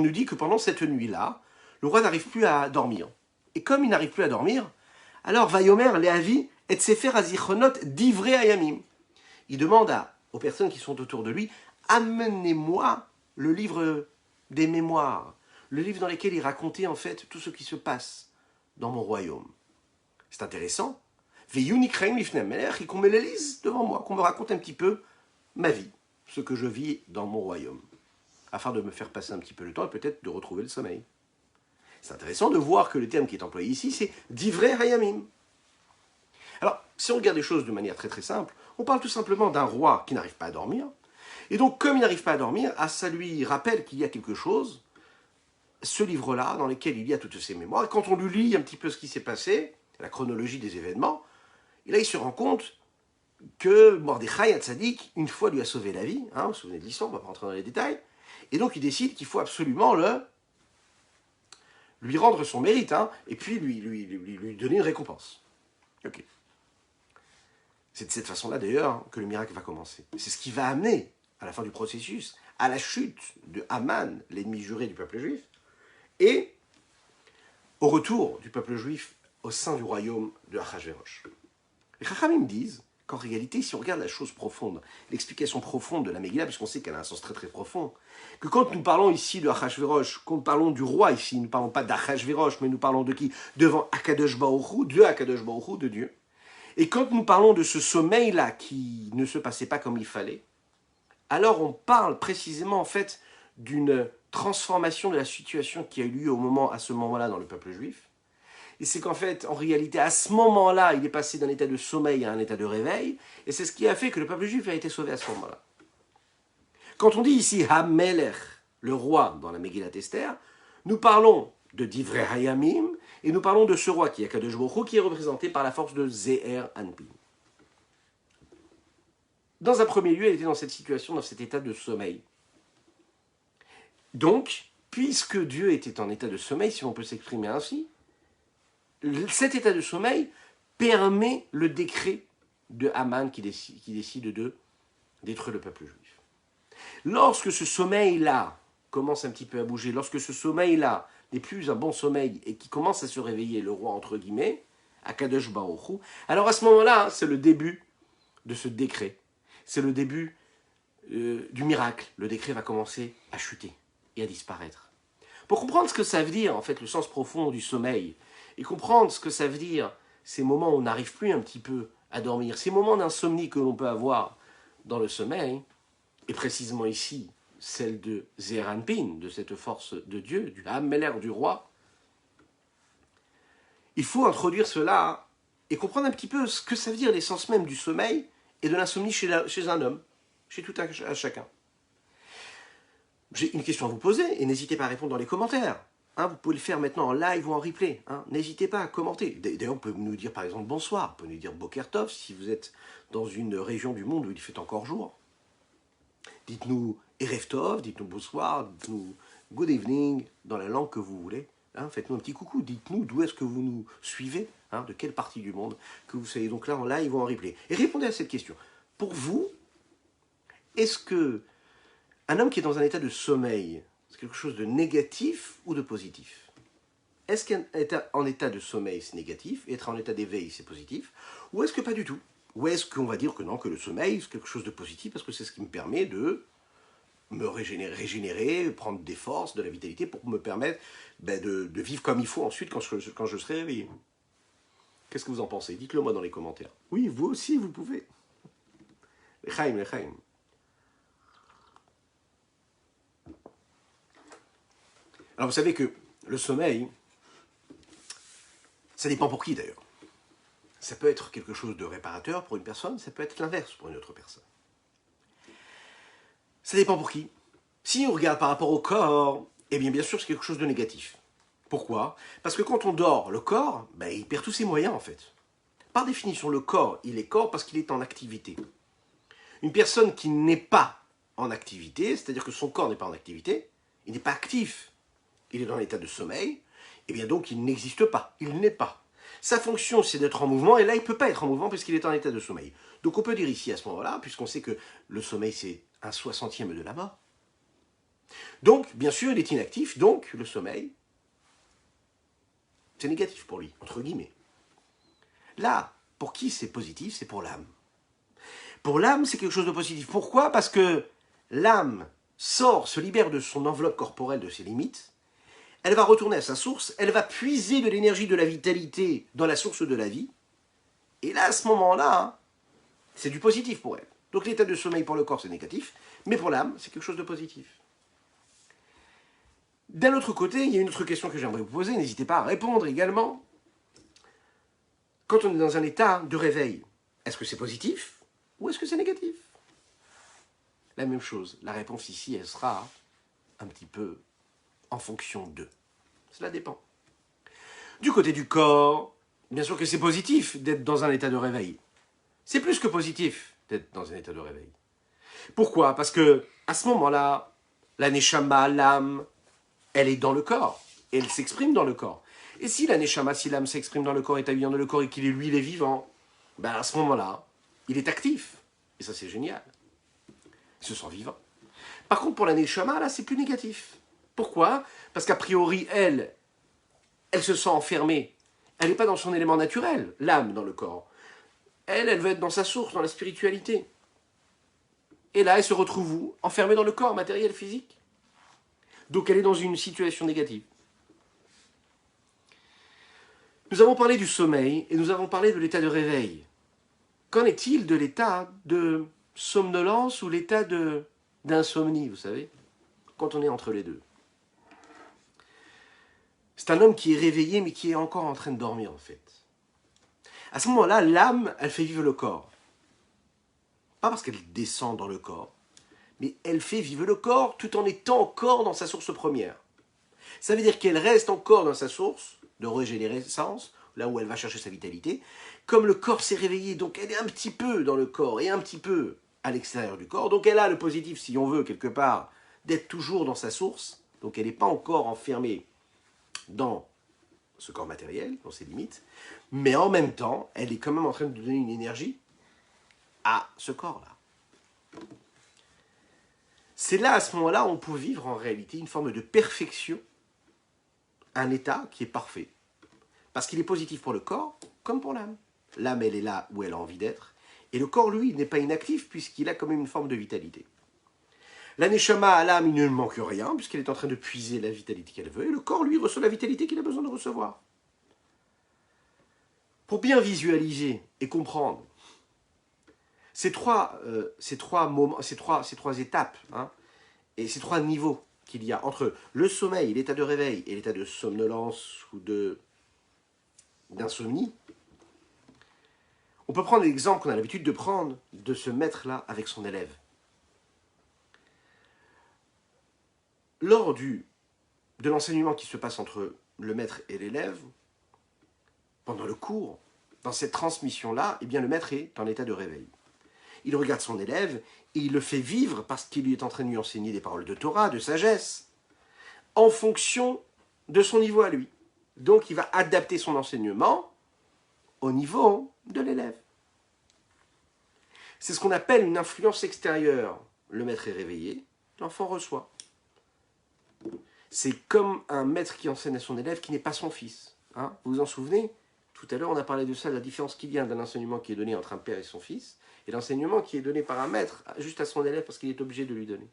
nous dit que pendant cette nuit-là, le roi n'arrive plus à dormir. Et comme il n'arrive plus à dormir, alors Vayomer Lehavi et Sefer Azichronot Divrei Hayamim. Il demande aux personnes qui sont autour de lui, amenez-moi le livre des mémoires, le livre dans lequel il racontait en fait tout ce qui se passe dans mon royaume. C'est intéressant. Et qu'on me le lise devant moi, qu'on me raconte un petit peu ma vie, ce que je vis dans mon royaume, afin de me faire passer un petit peu le temps et peut-être de retrouver le sommeil. C'est intéressant de voir que le terme qui est employé ici, c'est Divrei Hayamim. Alors, si on regarde les choses de manière très très simple, on parle tout simplement d'un roi qui n'arrive pas à dormir. Et donc, comme il n'arrive pas à dormir, ça lui rappelle qu'il y a quelque chose, ce livre-là, dans lequel il y a toutes ces mémoires. Et quand on lui lit un petit peu ce qui s'est passé, la chronologie des événements, et là, il se rend compte que Mordechai Hatzadik, une fois, lui a sauvé la vie. Hein, vous vous souvenez de l'histoire, on ne va pas rentrer dans les détails. Et donc, il décide qu'il faut absolument lui rendre son mérite, hein, et puis lui donner une récompense. Ok. C'est de cette façon-là, d'ailleurs, que le miracle va commencer. C'est ce qui va amener, à la fin du processus, à la chute de Haman, l'ennemi juré du peuple juif, et au retour du peuple juif au sein du royaume de Achashverosh. Les Chachamim disent qu'en réalité, si on regarde la chose profonde, l'explication profonde de la Megillah, puisqu'on sait qu'elle a un sens très très profond, que quand nous parlons ici de Achashverosh, quand nous parlons du roi ici, nous ne parlons pas d'Achashverosh, mais nous parlons de qui? Devant Akadosh Baruch Hu, de Dieu. Et quand nous parlons de ce sommeil-là qui ne se passait pas comme il fallait, alors on parle précisément en fait d'une transformation de la situation qui a eu lieu à ce moment-là dans le peuple juif. Et c'est qu'en fait, en réalité, à ce moment-là, il est passé d'un état de sommeil à un état de réveil, et c'est ce qui a fait que le peuple juif a été sauvé à ce moment-là. Quand on dit ici Hamelech, le roi, dans la Megillat Esther, nous parlons de Divrei Hayamim, et nous parlons de ce roi qui est Akadosh Baruch Hu, qui est représenté par la force de Zeher Anpin. Dans un premier lieu, elle était dans cette situation, dans cet état de sommeil. Donc, puisque Dieu était en état de sommeil, si on peut s'exprimer ainsi, cet état de sommeil permet le décret de Haman qui décide de détruire le peuple juif. Lorsque ce sommeil-là commence un petit peu à bouger, lorsque ce sommeil-là n'est plus un bon sommeil et qui commence à se réveiller, le roi entre guillemets, Akadosh Baruch Hu, alors à ce moment-là, c'est le début de ce décret. C'est le début du miracle. Le décret va commencer à chuter et à disparaître. Pour comprendre ce que ça veut dire, en fait, le sens profond du sommeil, et comprendre ce que ça veut dire, ces moments où on n'arrive plus un petit peu à dormir, ces moments d'insomnie que l'on peut avoir dans le sommeil, et précisément ici, celle de Zeher Anpin, de cette force de Dieu, du Hammeler, du roi, il faut introduire cela et comprendre un petit peu ce que ça veut dire l'essence même du sommeil et de l'insomnie chez un homme, chez tout un chacun. J'ai une question à vous poser et n'hésitez pas à répondre dans les commentaires. Hein, vous pouvez le faire maintenant en live ou en replay. Hein. N'hésitez pas à commenter. D'ailleurs, vous pouvez nous dire par exemple bonsoir, vous pouvez nous dire Boker Tov si vous êtes dans une région du monde où il fait encore jour. Dites-nous Erev Tov, dites-nous bonsoir, dites-nous good evening, dans la langue que vous voulez. Hein, faites-nous un petit coucou, dites-nous d'où est-ce que vous nous suivez, hein, de quelle partie du monde que vous soyez donc là en live ou en replay. Et répondez à cette question. Pour vous, est-ce que un homme qui est dans un état de sommeil, c'est quelque chose de négatif ou de positif? Est-ce qu'être en état de sommeil, c'est négatif, et être en état d'éveil, c'est positif? Ou est-ce que pas du tout? Ou est-ce qu'on va dire que non, que le sommeil, c'est quelque chose de positif, parce que c'est ce qui me permet de me régénérer, prendre des forces, de la vitalité, pour me permettre de vivre comme il faut ensuite quand je serai réveillé? Qu'est-ce que vous en pensez? Dites-le moi dans les commentaires. Oui, vous aussi, vous pouvez. Lechaim, lechaim. Alors vous savez que le sommeil, ça dépend pour qui d'ailleurs. Ça peut être quelque chose de réparateur pour une personne, ça peut être l'inverse pour une autre personne. Ça dépend pour qui. Si on regarde par rapport au corps, eh bien sûr c'est quelque chose de négatif. Pourquoi? Parce que quand on dort, le corps, il perd tous ses moyens en fait. Par définition, le corps, il est corps parce qu'il est en activité. Une personne qui n'est pas en activité, c'est-à-dire que son corps n'est pas en activité, il n'est pas actif, il est dans l'état de sommeil, et bien donc il n'existe pas, il n'est pas. Sa fonction c'est d'être en mouvement, et là il ne peut pas être en mouvement puisqu'il est en état de sommeil. Donc on peut dire ici à ce moment-là, puisqu'on sait que le sommeil c'est un 60e de la mort. Donc bien sûr il est inactif, donc le sommeil c'est négatif pour lui, entre guillemets. Là, pour qui c'est positif? C'est pour l'âme. Pour l'âme c'est quelque chose de positif. Pourquoi? Parce que l'âme se libère de son enveloppe corporelle, de ses limites. Elle va retourner à sa source, elle va puiser de l'énergie, de la vitalité dans la source de la vie. Et là, à ce moment-là, c'est du positif pour elle. Donc l'état de sommeil pour le corps, c'est négatif, mais pour l'âme, c'est quelque chose de positif. D'un autre côté, il y a une autre question que j'aimerais vous poser, n'hésitez pas à répondre également. Quand on est dans un état de réveil, est-ce que c'est positif ou est-ce que c'est négatif? La même chose, la réponse ici, elle sera un petit peu en fonction d'eux. Cela dépend. Du côté du corps, bien sûr que c'est positif d'être dans un état de réveil. C'est plus que positif d'être dans un état de réveil. Pourquoi? Parce que à ce moment-là, la neshama, l'âme, elle est dans le corps. Et elle s'exprime dans le corps. Et si la neshama, si l'âme s'exprime dans le corps, est habillée dans le corps et qu'il est lui, il est vivant, à ce moment-là, il est actif. Et ça, c'est génial. Il se sent vivant. Par contre, pour la neshama, là, c'est plus négatif. Pourquoi? Parce qu'a priori, elle se sent enfermée. Elle n'est pas dans son élément naturel, l'âme dans le corps. Elle veut être dans sa source, dans la spiritualité. Et là, elle se retrouve où? Enfermée dans le corps matériel, physique. Donc elle est dans une situation négative. Nous avons parlé du sommeil et nous avons parlé de l'état de réveil. Qu'en est-il de l'état de somnolence ou l'état d'insomnie, vous savez, quand on est entre les deux? C'est un homme qui est réveillé, mais qui est encore en train de dormir, en fait. À ce moment-là, l'âme, elle fait vivre le corps. Pas parce qu'elle descend dans le corps, mais elle fait vivre le corps tout en étant encore dans sa source première. Ça veut dire qu'elle reste encore dans sa source de régénérescence, là où elle va chercher sa vitalité. Comme le corps s'est réveillé, donc elle est un petit peu dans le corps et un petit peu à l'extérieur du corps. Donc elle a le positif, si on veut, quelque part, d'être toujours dans sa source. Donc elle n'est pas encore enfermée dans ce corps matériel, dans ses limites. Mais en même temps, elle est quand même en train de donner une énergie à ce corps-là. C'est là, à ce moment-là, on peut vivre en réalité une forme de perfection, un état qui est parfait. Parce qu'il est positif pour le corps comme pour l'âme. L'âme, elle est là où elle a envie d'être. Et le corps, lui, n'est pas inactif puisqu'il a quand même une forme de vitalité. La neshama à l'âme, il ne manque rien puisqu'elle est en train de puiser la vitalité qu'elle veut. Et le corps, lui, reçoit la vitalité qu'il a besoin de recevoir. Pour bien visualiser et comprendre ces trois moments, ces trois étapes, hein, et ces trois niveaux qu'il y a entre le sommeil, l'état de réveil et l'état de somnolence ou d'insomnie, on peut prendre l'exemple qu'on a l'habitude de prendre de ce maître-là avec son élève. Lors de l'enseignement qui se passe entre le maître et l'élève, pendant le cours, dans cette transmission-là, eh bien le maître est en état de réveil. Il regarde son élève et il le fait vivre parce qu'il lui est en train de lui enseigner des paroles de Torah, de sagesse, en fonction de son niveau à lui. Donc il va adapter son enseignement au niveau de l'élève. C'est ce qu'on appelle une influence extérieure. Le maître est réveillé, l'enfant reçoit. C'est comme un maître qui enseigne à son élève qui n'est pas son fils. Hein, vous vous en souvenez? Tout à l'heure, on a parlé de ça, de la différence qu'il y a d'un enseignement qui est donné entre un père et son fils, et l'enseignement qui est donné par un maître juste à son élève parce qu'il est obligé de lui donner.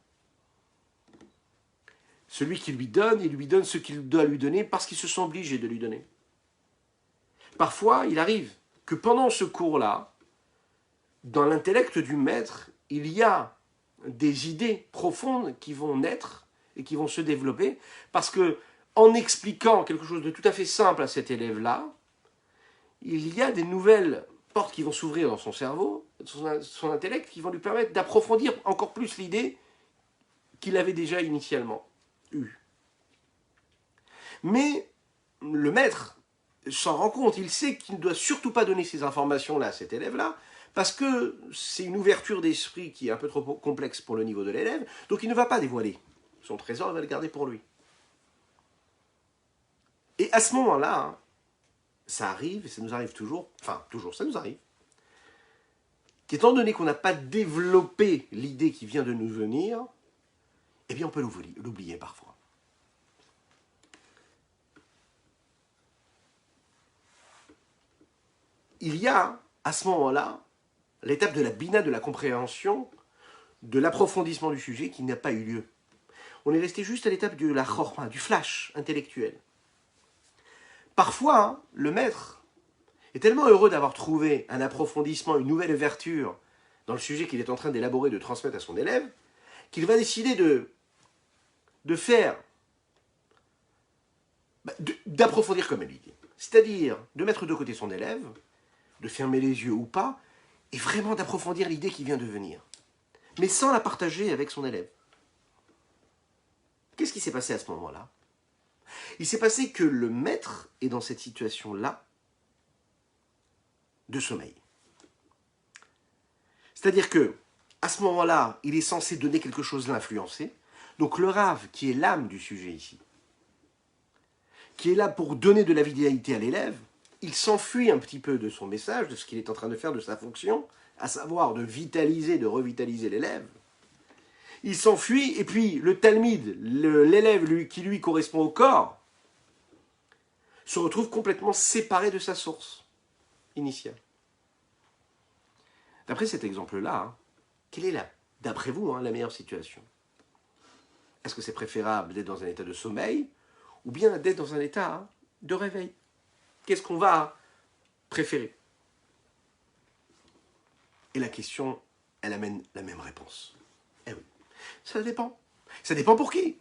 Celui qui lui donne, il lui donne ce qu'il doit lui donner parce qu'il se sent obligé de lui donner. Parfois, il arrive que pendant ce cours-là, dans l'intellect du maître, il y a des idées profondes qui vont naître et qui vont se développer parce que, en expliquant quelque chose de tout à fait simple à cet élève-là, il y a des nouvelles portes qui vont s'ouvrir dans son cerveau, son intellect, qui vont lui permettre d'approfondir encore plus l'idée qu'il avait déjà initialement eue. Mais le maître s'en rend compte, il sait qu'il ne doit surtout pas donner ces informations-là à cet élève-là, parce que c'est une ouverture d'esprit qui est un peu trop complexe pour le niveau de l'élève, donc il ne va pas dévoiler son trésor, il va le garder pour lui. Et à ce moment-là, hein, ça arrive, et ça nous arrive toujours, enfin toujours, ça nous arrive, qu'étant donné qu'on n'a pas développé l'idée qui vient de nous venir, eh bien on peut l'oublier parfois. Il y a, à ce moment-là, l'étape de la bina, de la compréhension, de l'approfondissement du sujet qui n'a pas eu lieu. On est resté juste à l'étape de la chorma, du flash intellectuel. Parfois, hein, le maître est tellement heureux d'avoir trouvé un approfondissement, une nouvelle ouverture dans le sujet qu'il est en train d'élaborer, de transmettre à son élève, qu'il va décider d'approfondir comme elle dit. C'est-à-dire de mettre de côté son élève, de fermer les yeux ou pas, et vraiment d'approfondir l'idée qui vient de venir. Mais sans la partager avec son élève. Qu'est-ce qui s'est passé à ce moment-là? Il s'est passé que le maître est dans cette situation-là de sommeil. C'est-à-dire que, à ce moment-là, il est censé donner quelque chose d'influencé. Donc le Rav, qui est l'âme du sujet ici, qui est là pour donner de la vitalité à l'élève, il s'enfuit un petit peu de son message, de ce qu'il est en train de faire, de sa fonction, à savoir de vitaliser, de revitaliser l'élève. Il s'enfuit, et puis le talmide, l'élève qui lui correspond au corps, se retrouve complètement séparé de sa source initiale. D'après cet exemple-là, hein, quelle est, d'après vous, la meilleure situation? Est-ce que c'est préférable d'être dans un état de sommeil ou bien d'être dans un état de réveil? Qu'est-ce qu'on va préférer? Et la question, elle amène la même réponse. Eh oui, ça dépend. Ça dépend pour qui?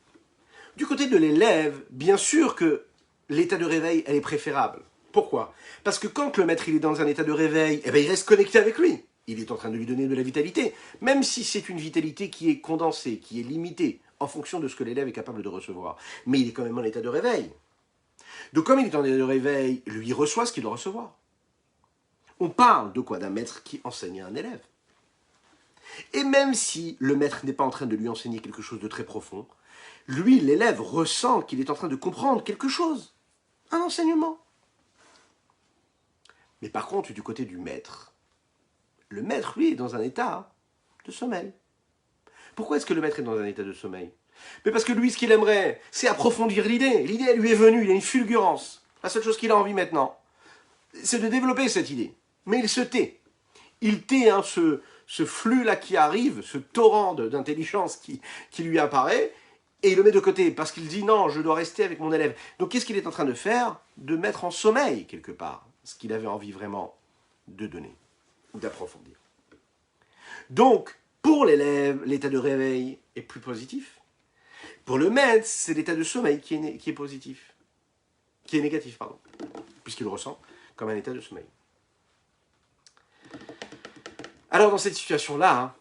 Du côté de l'élève, bien sûr que l'état de réveil, elle est préférable. Pourquoi? Parce que quand le maître il est dans un état de réveil, eh bien, il reste connecté avec lui. Il est en train de lui donner de la vitalité, même si c'est une vitalité qui est condensée, qui est limitée, en fonction de ce que l'élève est capable de recevoir. Mais il est quand même en état de réveil. Donc comme il est en état de réveil, lui il reçoit ce qu'il doit recevoir. On parle de quoi? D'un maître qui enseigne à un élève. Et même si le maître n'est pas en train de lui enseigner quelque chose de très profond, lui, l'élève, ressent qu'il est en train de comprendre quelque chose, un enseignement. Mais par contre, du côté du maître, le maître, lui, est dans un état de sommeil. Pourquoi est-ce que le maître est dans un état de sommeil? Mais parce que lui, ce qu'il aimerait, c'est approfondir l'idée. L'idée, elle lui est venue, il a une fulgurance. La seule chose qu'il a envie maintenant, c'est de développer cette idée. Mais il se tait. Il tait ce flux-là qui arrive, ce torrent d'intelligence qui lui apparaît, et il le met de côté, parce qu'il dit non, je dois rester avec mon élève. Donc qu'est-ce qu'il est en train de faire? De mettre en sommeil, quelque part, ce qu'il avait envie vraiment de donner, ou d'approfondir. Donc, pour l'élève, l'état de réveil est plus positif. Pour le maître, c'est l'état de sommeil qui est positif. Qui est négatif, pardon. Puisqu'il le ressent comme un état de sommeil. Alors, dans cette situation-là, hein,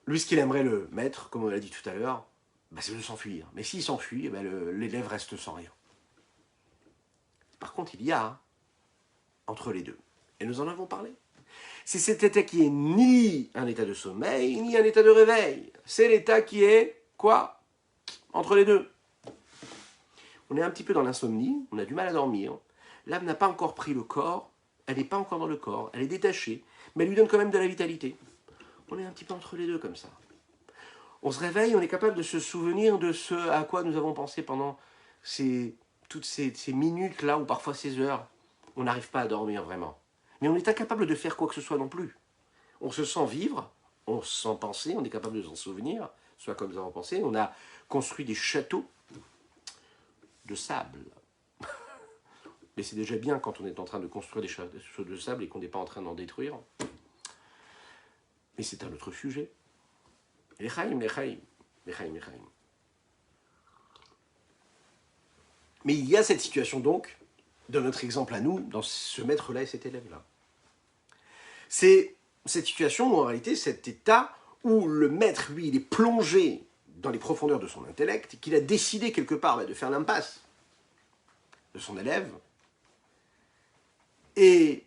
lui, ce qu'il aimerait le maître, comme on l'a dit tout à l'heure, bah, c'est de s'enfuir. Mais s'il s'enfuit, eh ben, l'élève reste sans rien. Par contre, il y a entre les deux. Et nous en avons parlé. C'est cet état qui est ni un état de sommeil, ni un état de réveil. C'est l'état qui est, quoi? Entre les deux. On est un petit peu dans l'insomnie, on a du mal à dormir. L'âme n'a pas encore pris le corps, elle n'est pas encore dans le corps, elle est détachée, mais elle lui donne quand même de la vitalité. On est un petit peu entre les deux comme ça. On se réveille, on est capable de se souvenir de ce à quoi nous avons pensé pendant toutes ces minutes-là, ou parfois ces heures. On n'arrive pas à dormir vraiment. Mais on est incapable de faire quoi que ce soit non plus. On se sent vivre, on se sent penser, on est capable de s'en souvenir, soit comme nous avons pensé. On a construit des châteaux de sable. Mais c'est déjà bien quand on est en train de construire des châteaux de sable et qu'on n'est pas en train d'en détruire. Mais c'est un autre sujet. L'Echaim. Mais il y a cette situation donc, de notre exemple à nous, dans ce maître-là et cet élève-là. C'est cette situation où en réalité, cet état où le maître, lui, il est plongé dans les profondeurs de son intellect, qu'il a décidé quelque part de faire l'impasse de son élève. Et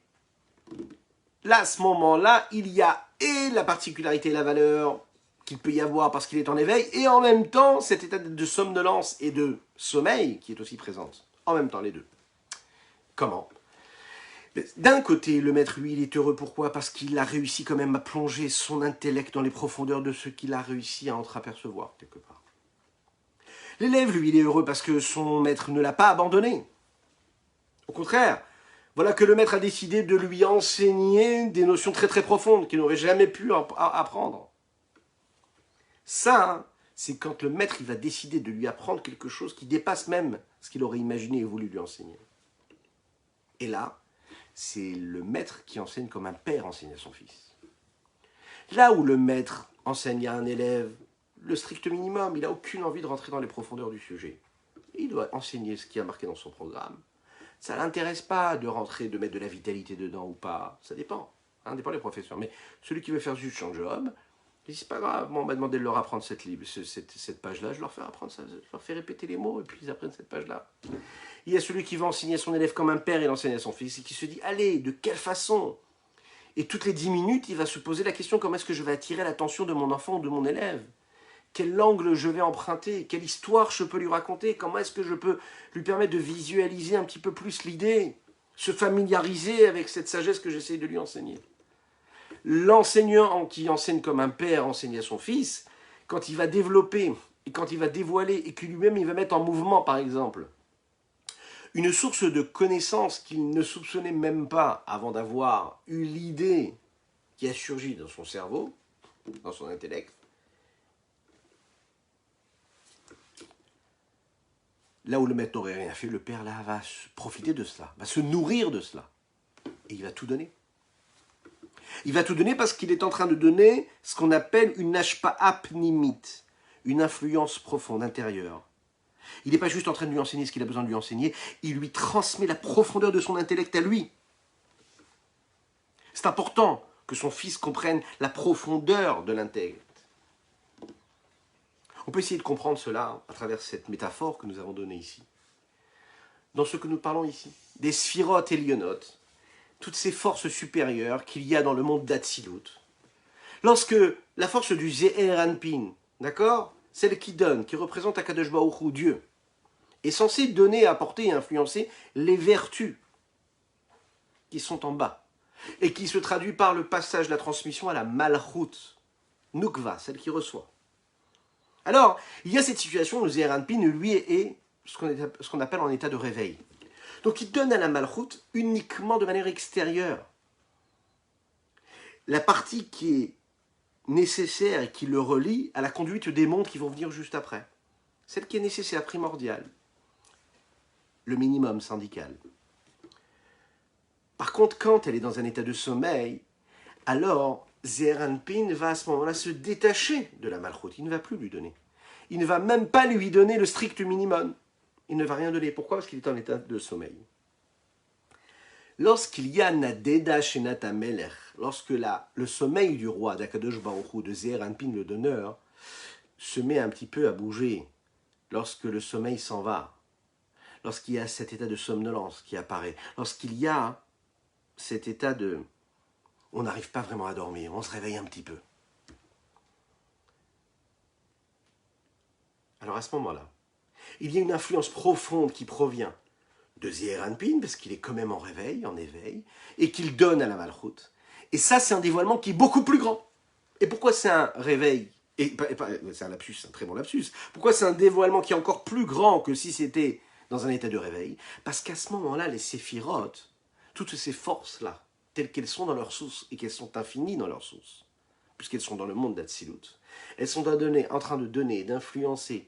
là, à ce moment-là, il y a et la particularité et la valeur qu'il peut y avoir parce qu'il est en éveil, et en même temps, cet état de somnolence et de sommeil qui est aussi présente. En même temps, les deux. Comment? D'un côté, le maître, lui, il est heureux. Pourquoi? Parce qu'il a réussi quand même à plonger son intellect dans les profondeurs de ce qu'il a réussi à entreapercevoir, quelque part. L'élève, lui, il est heureux parce que son maître ne l'a pas abandonné. Au contraire, voilà que le maître a décidé de lui enseigner des notions très très profondes qu'il n'aurait jamais pu apprendre. Ça, hein, c'est quand le maître il va décider de lui apprendre quelque chose qui dépasse même ce qu'il aurait imaginé et voulu lui enseigner. Et là, c'est le maître qui enseigne comme un père enseigne à son fils. Là où le maître enseigne à un élève le strict minimum, il n'a aucune envie de rentrer dans les profondeurs du sujet. Il doit enseigner ce qui a marqué dans son programme. Ça ne l'intéresse pas de rentrer, de mettre de la vitalité dedans ou pas. Ça dépend. Ça dépend des professeurs. Mais celui qui veut faire juste son job, il dit c'est pas grave, moi on m'a demandé de leur apprendre cette page-là, je leur fais apprendre ça, je leur fais répéter les mots et puis ils apprennent cette page-là. Il y a celui qui va enseigner à son élève comme un père, il enseigne à son fils et qui se dit allez, de quelle façon? Et toutes les 10 minutes, il va se poser la question comment est-ce que je vais attirer l'attention de mon enfant ou de mon élève? Quel angle je vais emprunter? Quelle histoire je peux lui raconter? Comment est-ce que je peux lui permettre de visualiser un petit peu plus l'idée? Se familiariser avec cette sagesse que j'essaye de lui enseigner. L'enseignant qui enseigne comme un père enseigne à son fils, quand il va développer et quand il va dévoiler et que lui-même il va mettre en mouvement par exemple, une source de connaissances qu'il ne soupçonnait même pas avant d'avoir eu l'idée qui a surgi dans son cerveau, dans son intellect, là où le maître n'aurait rien fait, le père là va profiter de cela, va se nourrir de cela. Et il va tout donner. Il va tout donner parce qu'il est en train de donner ce qu'on appelle une ashpa'a pnimit, une influence profonde, intérieure. Il n'est pas juste en train de lui enseigner ce qu'il a besoin de lui enseigner, il lui transmet la profondeur de son intellect à lui. C'est important que son fils comprenne la profondeur de l'intellect. On peut essayer de comprendre cela à travers cette métaphore que nous avons donnée ici. Dans ce que nous parlons ici, des sphirotes et lionotes, toutes ces forces supérieures qu'il y a dans le monde d'Atsilut. Lorsque la force du Ze'er Anpin, d'accord, celle qui donne, qui représente Akadosh Baruch Hu, Dieu, est censée donner, apporter et influencer les vertus qui sont en bas, et qui se traduit par le passage de la transmission à la Malchut, Nukva, celle qui reçoit. Alors, il y a cette situation où le Ze'er Anpin, lui, est ce qu'on appelle en état de réveil. Donc il donne à la Malchut uniquement de manière extérieure. La partie qui est nécessaire et qui le relie à la conduite des mondes qui vont venir juste après. Celle qui est nécessaire, primordiale. Le minimum syndical. Par contre, quand elle est dans un état de sommeil, alors Ze'er Anpin va à ce moment-là se détacher de la Malchut. Il ne va plus lui donner. Il ne va même pas lui donner le strict minimum. Il ne va rien donner. Pourquoi? Parce qu'il est en état de sommeil. Lorsqu'il y a Nadeda Shenat HaMelech, lorsque le sommeil du roi d'Akadosh Baruch Hu, de Ze'er Anpin le donneur, se met un petit peu à bouger, lorsque le sommeil s'en va, lorsqu'il y a cet état de somnolence qui apparaît, lorsqu'il y a cet état de... on n'arrive pas vraiment à dormir, on se réveille un petit peu. Alors à ce moment-là, il y a une influence profonde qui provient de Ze'er Anpin, parce qu'il est quand même en réveil, en éveil, et qu'il donne à la Malchut. Et ça, c'est un dévoilement qui est beaucoup plus grand. Et pourquoi c'est un réveil? C'est un lapsus, un très bon lapsus. Pourquoi c'est un dévoilement qui est encore plus grand que si c'était dans un état de réveil? Parce qu'à ce moment-là, les séphirotes, toutes ces forces-là, telles qu'elles sont dans leur source, et qu'elles sont infinies dans leur source, puisqu'elles sont dans le monde d'Atsilut, elles sont en train de donner, d'influencer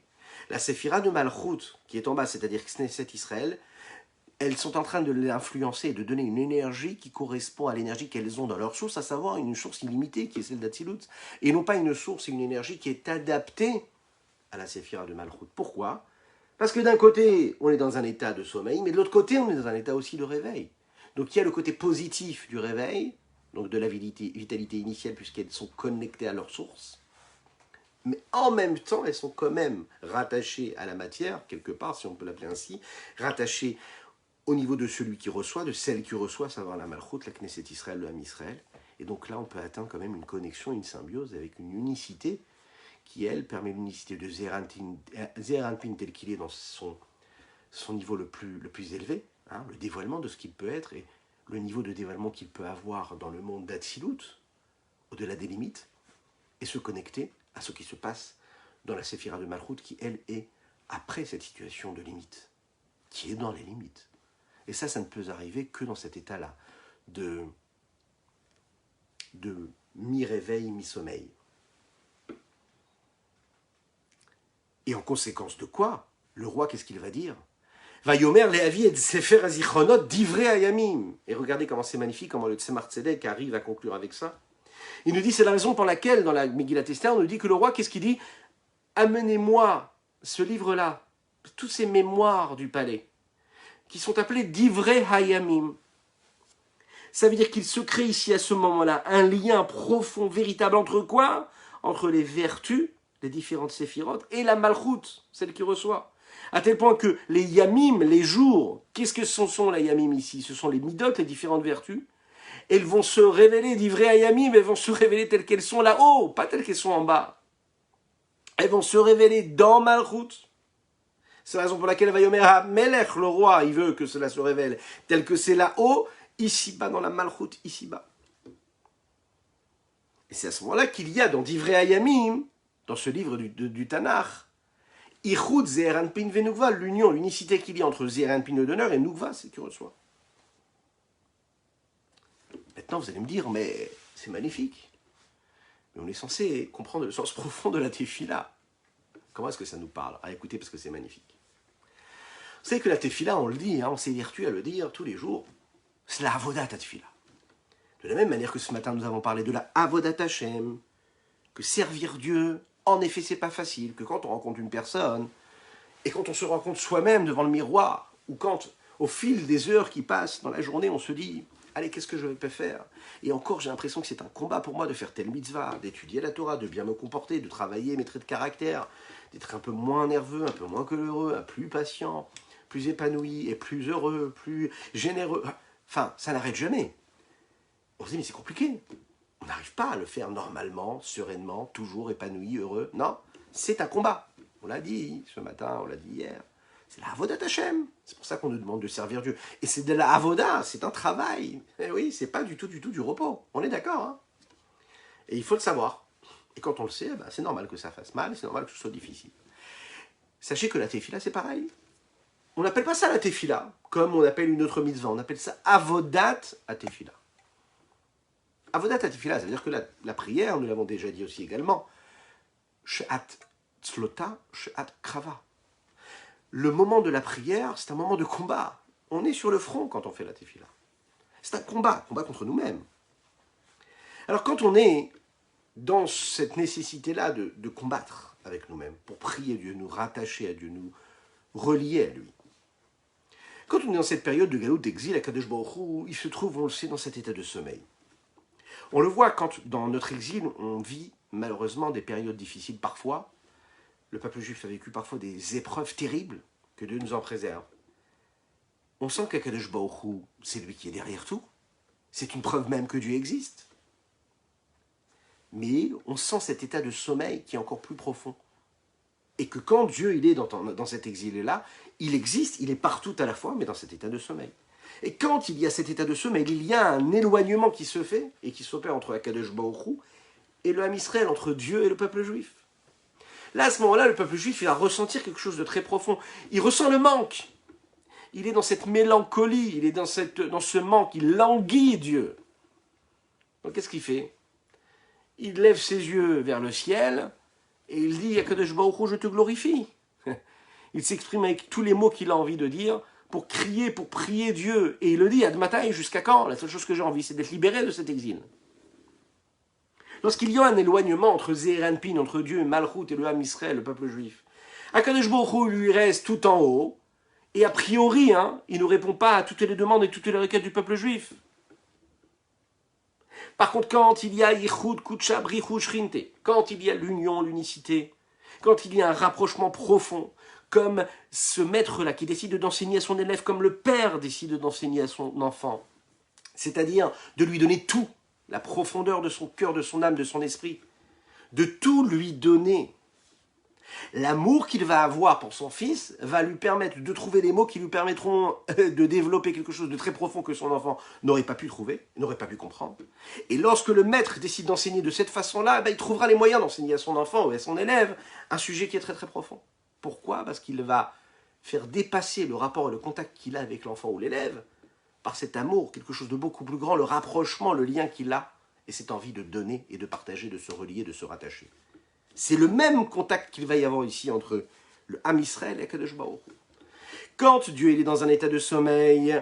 la séphira de Malchut, qui est en bas, c'est-à-dire Knesset Israël. Elles sont en train de l'influencer et de donner une énergie qui correspond à l'énergie qu'elles ont dans leur source, à savoir une source illimitée qui est celle d'Atsilut, et non pas une source et une énergie qui est adaptée à la séphira de Malchut. Pourquoi? Parce que d'un côté, on est dans un état de sommeil, mais de l'autre côté, on est dans un état aussi de réveil. Donc il y a le côté positif du réveil, donc de la vitalité initiale, puisqu'elles sont connectées à leur source, mais en même temps, elles sont quand même rattachées à la matière, quelque part, si on peut l'appeler ainsi, rattachées au niveau de celui qui reçoit, de celle qui reçoit, à savoir la Malchut, la Knesset Israël, le Ham Israël. Et donc là, on peut atteindre quand même une connexion, une symbiose avec une unicité qui, elle, permet l'unicité de Ze'er Anpin tel qu'il est dans son niveau le plus élevé, hein, le dévoilement de ce qu'il peut être et le niveau de dévoilement qu'il peut avoir dans le monde d'Atsilut, au-delà des limites, et se connecter à ce qui se passe dans la séphira de Malchut qui, elle, est après cette situation de limite, qui est dans les limites. Et ça ne peut arriver que dans cet état-là de mi-réveil, mi-sommeil. Et en conséquence de quoi, le roi, qu'est-ce qu'il va dire? Vayomer le'avi et sefer hazichronot divrei hayamim. Et regardez comment c'est magnifique, comment le Tzemar Tzedek arrive à conclure avec ça. Il nous dit, c'est la raison pour laquelle, dans la Megillat Esther, on nous dit que le roi, qu'est-ce qu'il dit? Amenez-moi ce livre-là, toutes ces mémoires du palais, qui sont appelés Divrei Hayamim. Ça veut dire qu'il se crée ici, à ce moment-là, un lien profond, véritable, entre quoi? Entre les vertus, les différentes séphirotes, et la Malchut, celle qui reçoit. À tel point que les Yamim, les jours, qu'est-ce que ce sont les Yamim ici? Ce sont les Midot, les différentes vertus. Elles vont se révéler, Divrei Hayamim, elles vont se révéler telles qu'elles sont là-haut, pas telles qu'elles sont en bas. Elles vont se révéler dans Malchut. C'est la raison pour laquelle Vayomer HaMelech, le roi, il veut que cela se révèle tel que c'est là-haut, ici-bas, dans la Malchut, ici-bas. Et c'est à ce moment-là qu'il y a dans Divrei Hayamim, dans ce livre du Tanakh, Ichud Ze'er Anpin ve Nukva, l'union, l'unicité qu'il y a entre Ze'er Anpin le donneur et Nukva, c'est qui reçoit. Maintenant, vous allez me dire, mais c'est magnifique. Mais on est censé comprendre le sens profond de la Tefila. Comment est-ce que ça nous parle? Ah, écoutez, parce que c'est magnifique. Vous savez que la Tefila, on le dit, hein, on s'évertue à le dire tous les jours. C'est la Avodat Tefila. De la même manière que ce matin, nous avons parlé de la Avodat Hashem, que servir Dieu, en effet, c'est pas facile, que quand on rencontre une personne, et quand on se rencontre soi-même devant le miroir, ou quand, au fil des heures qui passent dans la journée, on se dit Allez, qu'est-ce que je peux faire? Et encore, j'ai l'impression que c'est un combat pour moi de faire telle mitzvah, d'étudier la Torah, de bien me comporter, de travailler mes traits de caractère, d'être un peu moins nerveux, un peu moins coléreux, plus patient, plus épanoui et plus heureux, plus généreux. Enfin, ça n'arrête jamais. On se dit, mais c'est compliqué. On n'arrive pas à le faire normalement, sereinement, toujours épanoui, heureux. Non, c'est un combat. On l'a dit ce matin, on l'a dit hier. C'est la Avodat Hashem. C'est pour ça qu'on nous demande de servir Dieu. Et c'est de la Avoda, c'est un travail. Et oui, c'est pas du tout du repos. On est d'accord, hein? Et il faut le savoir. Et quand on le sait, c'est normal que ça fasse mal, c'est normal que ce soit difficile. Sachez que la tefila, c'est pareil. On n'appelle pas ça la tefila, comme on appelle une autre mitzvah. On appelle ça Avodat Tefila. Avodat Tefila, ça veut dire que la prière, nous l'avons déjà dit aussi également, She'at Tzlota, She'at Krava. Le moment de la prière, c'est un moment de combat. On est sur le front quand on fait la tefila. C'est un combat contre nous-mêmes. Alors quand on est dans cette nécessité-là de combattre avec nous-mêmes, pour prier Dieu, nous rattacher à Dieu, nous relier à lui. Quand on est dans cette période de galout, d'exil, à Kadosh Baruch Hu, il se trouve, on le sait, dans cet état de sommeil. On le voit quand, dans notre exil, on vit malheureusement des périodes difficiles parfois. Le peuple juif a vécu parfois des épreuves terribles, que Dieu nous en préserve. On sent qu'Akadosh Baruch Hu, c'est lui qui est derrière tout. C'est une preuve même que Dieu existe. Mais on sent cet état de sommeil qui est encore plus profond. Et que quand Dieu il est dans cet exil-là, il existe, il est partout à la fois, mais dans cet état de sommeil. Et quand il y a cet état de sommeil, il y a un éloignement qui se fait, et qui s'opère entre Akadosh Baruch Hu et le Ham Israël, entre Dieu et le peuple juif. Là, à ce moment-là, le peuple juif, il va ressentir quelque chose de très profond. Il ressent le manque. Il est dans cette mélancolie, il est dans ce manque, il languit Dieu. Donc qu'est-ce qu'il fait? Il lève ses yeux vers le ciel, et il dit, Akadosh Baruch Hu, je te glorifie. Il s'exprime avec tous les mots qu'il a envie de dire, pour crier, pour prier Dieu. Et il le dit, Admatai, jusqu'à quand? La seule chose que j'ai envie, c'est d'être libéré de cet exil. Lorsqu'il y a un éloignement entre Zeir Anpin, entre Dieu, Malchut et le Ham Israël, le peuple juif, Akadosh Baruch Hu lui reste tout en haut, et a priori, il ne répond pas à toutes les demandes et toutes les requêtes du peuple juif. Par contre, quand il y a Yichud, Kutcha, Brichut, Shrinte, quand il y a l'union, l'unicité, quand il y a un rapprochement profond, comme ce maître-là qui décide d'enseigner à son élève, comme le père décide d'enseigner à son enfant, c'est-à-dire de lui donner tout, la profondeur de son cœur, de son âme, de son esprit, de tout lui donner. L'amour qu'il va avoir pour son fils va lui permettre de trouver les mots qui lui permettront de développer quelque chose de très profond que son enfant n'aurait pas pu trouver, n'aurait pas pu comprendre. Et lorsque le maître décide d'enseigner de cette façon-là, il trouvera les moyens d'enseigner à son enfant ou à son élève un sujet qui est très très profond. Pourquoi? Parce qu'il va faire dépasser le rapport et le contact qu'il a avec l'enfant ou l'élève par cet amour, quelque chose de beaucoup plus grand, le rapprochement, le lien qu'il a, et cette envie de donner et de partager, de se relier, de se rattacher. C'est le même contact qu'il va y avoir ici entre le Ham Israël et Akadosh Baruch Hu. Quand Dieu il est dans un état de sommeil,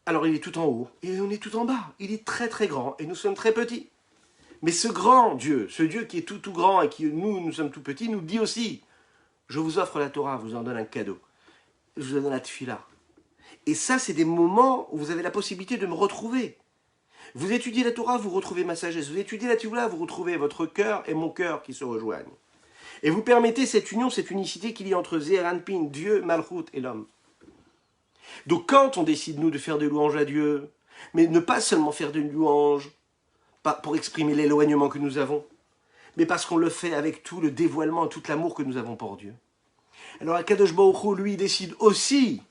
alors il est tout en haut et on est tout en bas. Il est très très grand et nous sommes très petits. Mais ce grand Dieu, ce Dieu qui est tout grand et qui nous sommes tout petits, nous dit aussi, je vous offre la Torah, je vous en donne un cadeau. Je vous donne la tefila. Et ça, c'est des moments où vous avez la possibilité de me retrouver. Vous étudiez la Torah, vous retrouvez ma sagesse. Vous étudiez la Tefila, vous retrouvez votre cœur et mon cœur qui se rejoignent. Et vous permettez cette union, cette unicité qu'il y a entre Zeir Anpin, Dieu, Malchut et l'homme. Donc quand on décide, nous, de faire des louanges à Dieu, mais ne pas seulement faire des louanges pour exprimer l'éloignement que nous avons, mais parce qu'on le fait avec tout le dévoilement, tout l'amour que nous avons pour Dieu. Alors Akadosh Baruch Hu, lui, décide aussi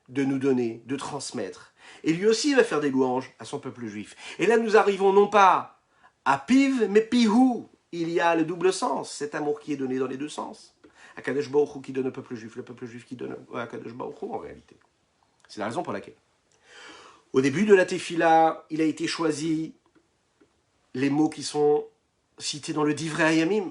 de nous donner, de transmettre. Et lui aussi va faire des louanges à son peuple juif. Et là, nous arrivons non pas à Piv, mais Pihu. Il y a le double sens, cet amour qui est donné dans les deux sens. Akadosh Baruch Hu qui donne au peuple juif, le peuple juif qui donne à Akadosh Baruch Hu en réalité. C'est la raison pour laquelle. Au début de la Tefila, il a été choisi les mots qui sont cités dans le Divrei Hayamim,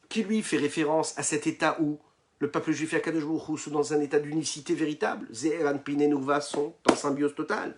qui lui fait référence à cet état où le peuple juif et Akadosh Baruch Hu sont dans un état d'unicité véritable. Zeir Anpin et Nouva sont en symbiose totale.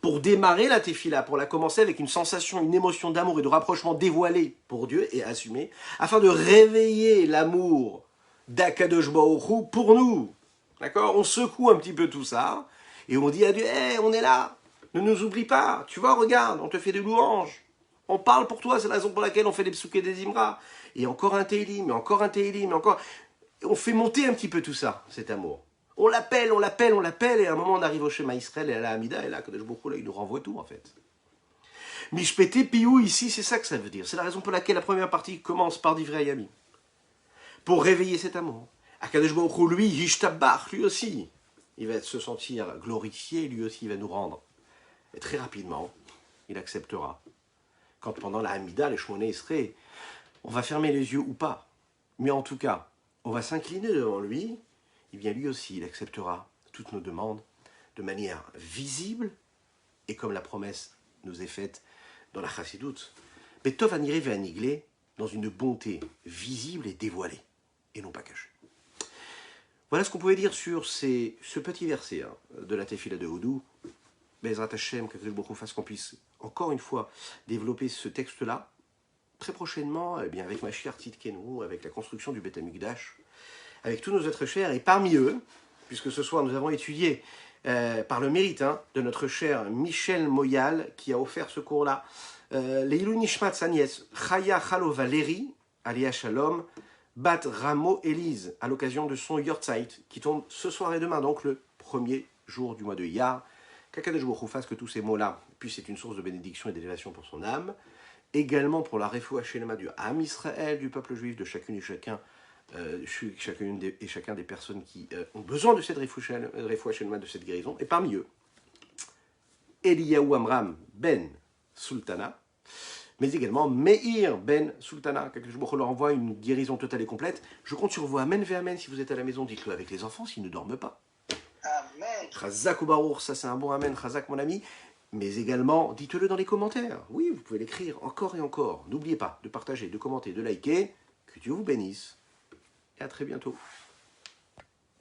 Pour démarrer la Tefila, pour la commencer avec une sensation, une émotion d'amour et de rapprochement dévoilé pour Dieu et assumé, afin de réveiller l'amour d'Akadosh Baruch Hu pour nous. D'accord? On secoue un petit peu tout ça, Et on dit à Dieu, hey, on est là, ne nous oublie pas, tu vois, regarde, on te fait des louanges. On parle pour toi, c'est la raison pour laquelle on fait des psouké des Imra. Et encore un Teilim, et encore un Teilim, et encore... On fait monter un petit peu tout ça, cet amour. On l'appelle, on l'appelle, on l'appelle, et à un moment on arrive au Shema Israël et à la Hamida, et là, Kadosh Baruch Hu, là, il nous renvoie tout en fait. Mishpete Piou ici, c'est ça que ça veut dire. C'est la raison pour laquelle la première partie commence par Divrei Hayamim. Pour réveiller cet amour. Akadosh Baruch Hu, lui, Yishtabach, lui aussi, il va se sentir glorifié, lui aussi, il va nous rendre. Et très rapidement, il acceptera. Quand pendant la Hamida, les Shmoné Esrei, on va fermer les yeux ou pas. Mais en tout cas, on va s'incliner devant lui, et bien lui aussi, il acceptera toutes nos demandes de manière visible, et comme la promesse nous est faite dans la Chassidoute, Betov Aniré Ve'aniglé, dans une bonté visible et dévoilée, et non pas cachée. Voilà ce qu'on pouvait dire sur ce petit verset de la Tefila de Houdou. Bezrat Hashem, que Baruch Hu fasse qu'on puisse encore une fois développer ce texte-là, très prochainement, eh bien, avec Mashiach Tzidkenu, avec la construction du Beth Amikdash, avec tous nos êtres chers, et parmi eux, puisque ce soir nous avons étudié par le mérite de notre cher Michel Moyal, qui a offert ce cours-là, Leilou Nishmat sa nièce, Chaya Chalo Valérie, Alia Shalom, Bat Ramo Élise, à l'occasion de son Yortzeit, qui tombe ce soir et demain, donc le premier jour du mois de Iyar. Qu'Akadosh Baruch Hu fasse que tous ces mots-là puissent être une source de bénédiction et d'élévation pour son âme, également pour la Refoua Shelema du Ham Israël, du peuple juif, de chacune et chacun, chacun des personnes qui ont besoin de cette Refoua Shelema, de cette guérison, et parmi eux, Eliyahu Amram ben Sultana, mais également Meir ben Sultana, que je leur envoie une guérison totale et complète. Je compte sur vous, amen, amen, si vous êtes à la maison, dites-le avec les enfants, s'ils ne dorment pas. Amen. Chazak ou Barour, ça c'est un bon amen, Chazak mon ami, mais également, dites-le dans les commentaires. Oui, vous pouvez l'écrire encore et encore. N'oubliez pas de partager, de commenter, de liker. Que Dieu vous bénisse, et à très bientôt.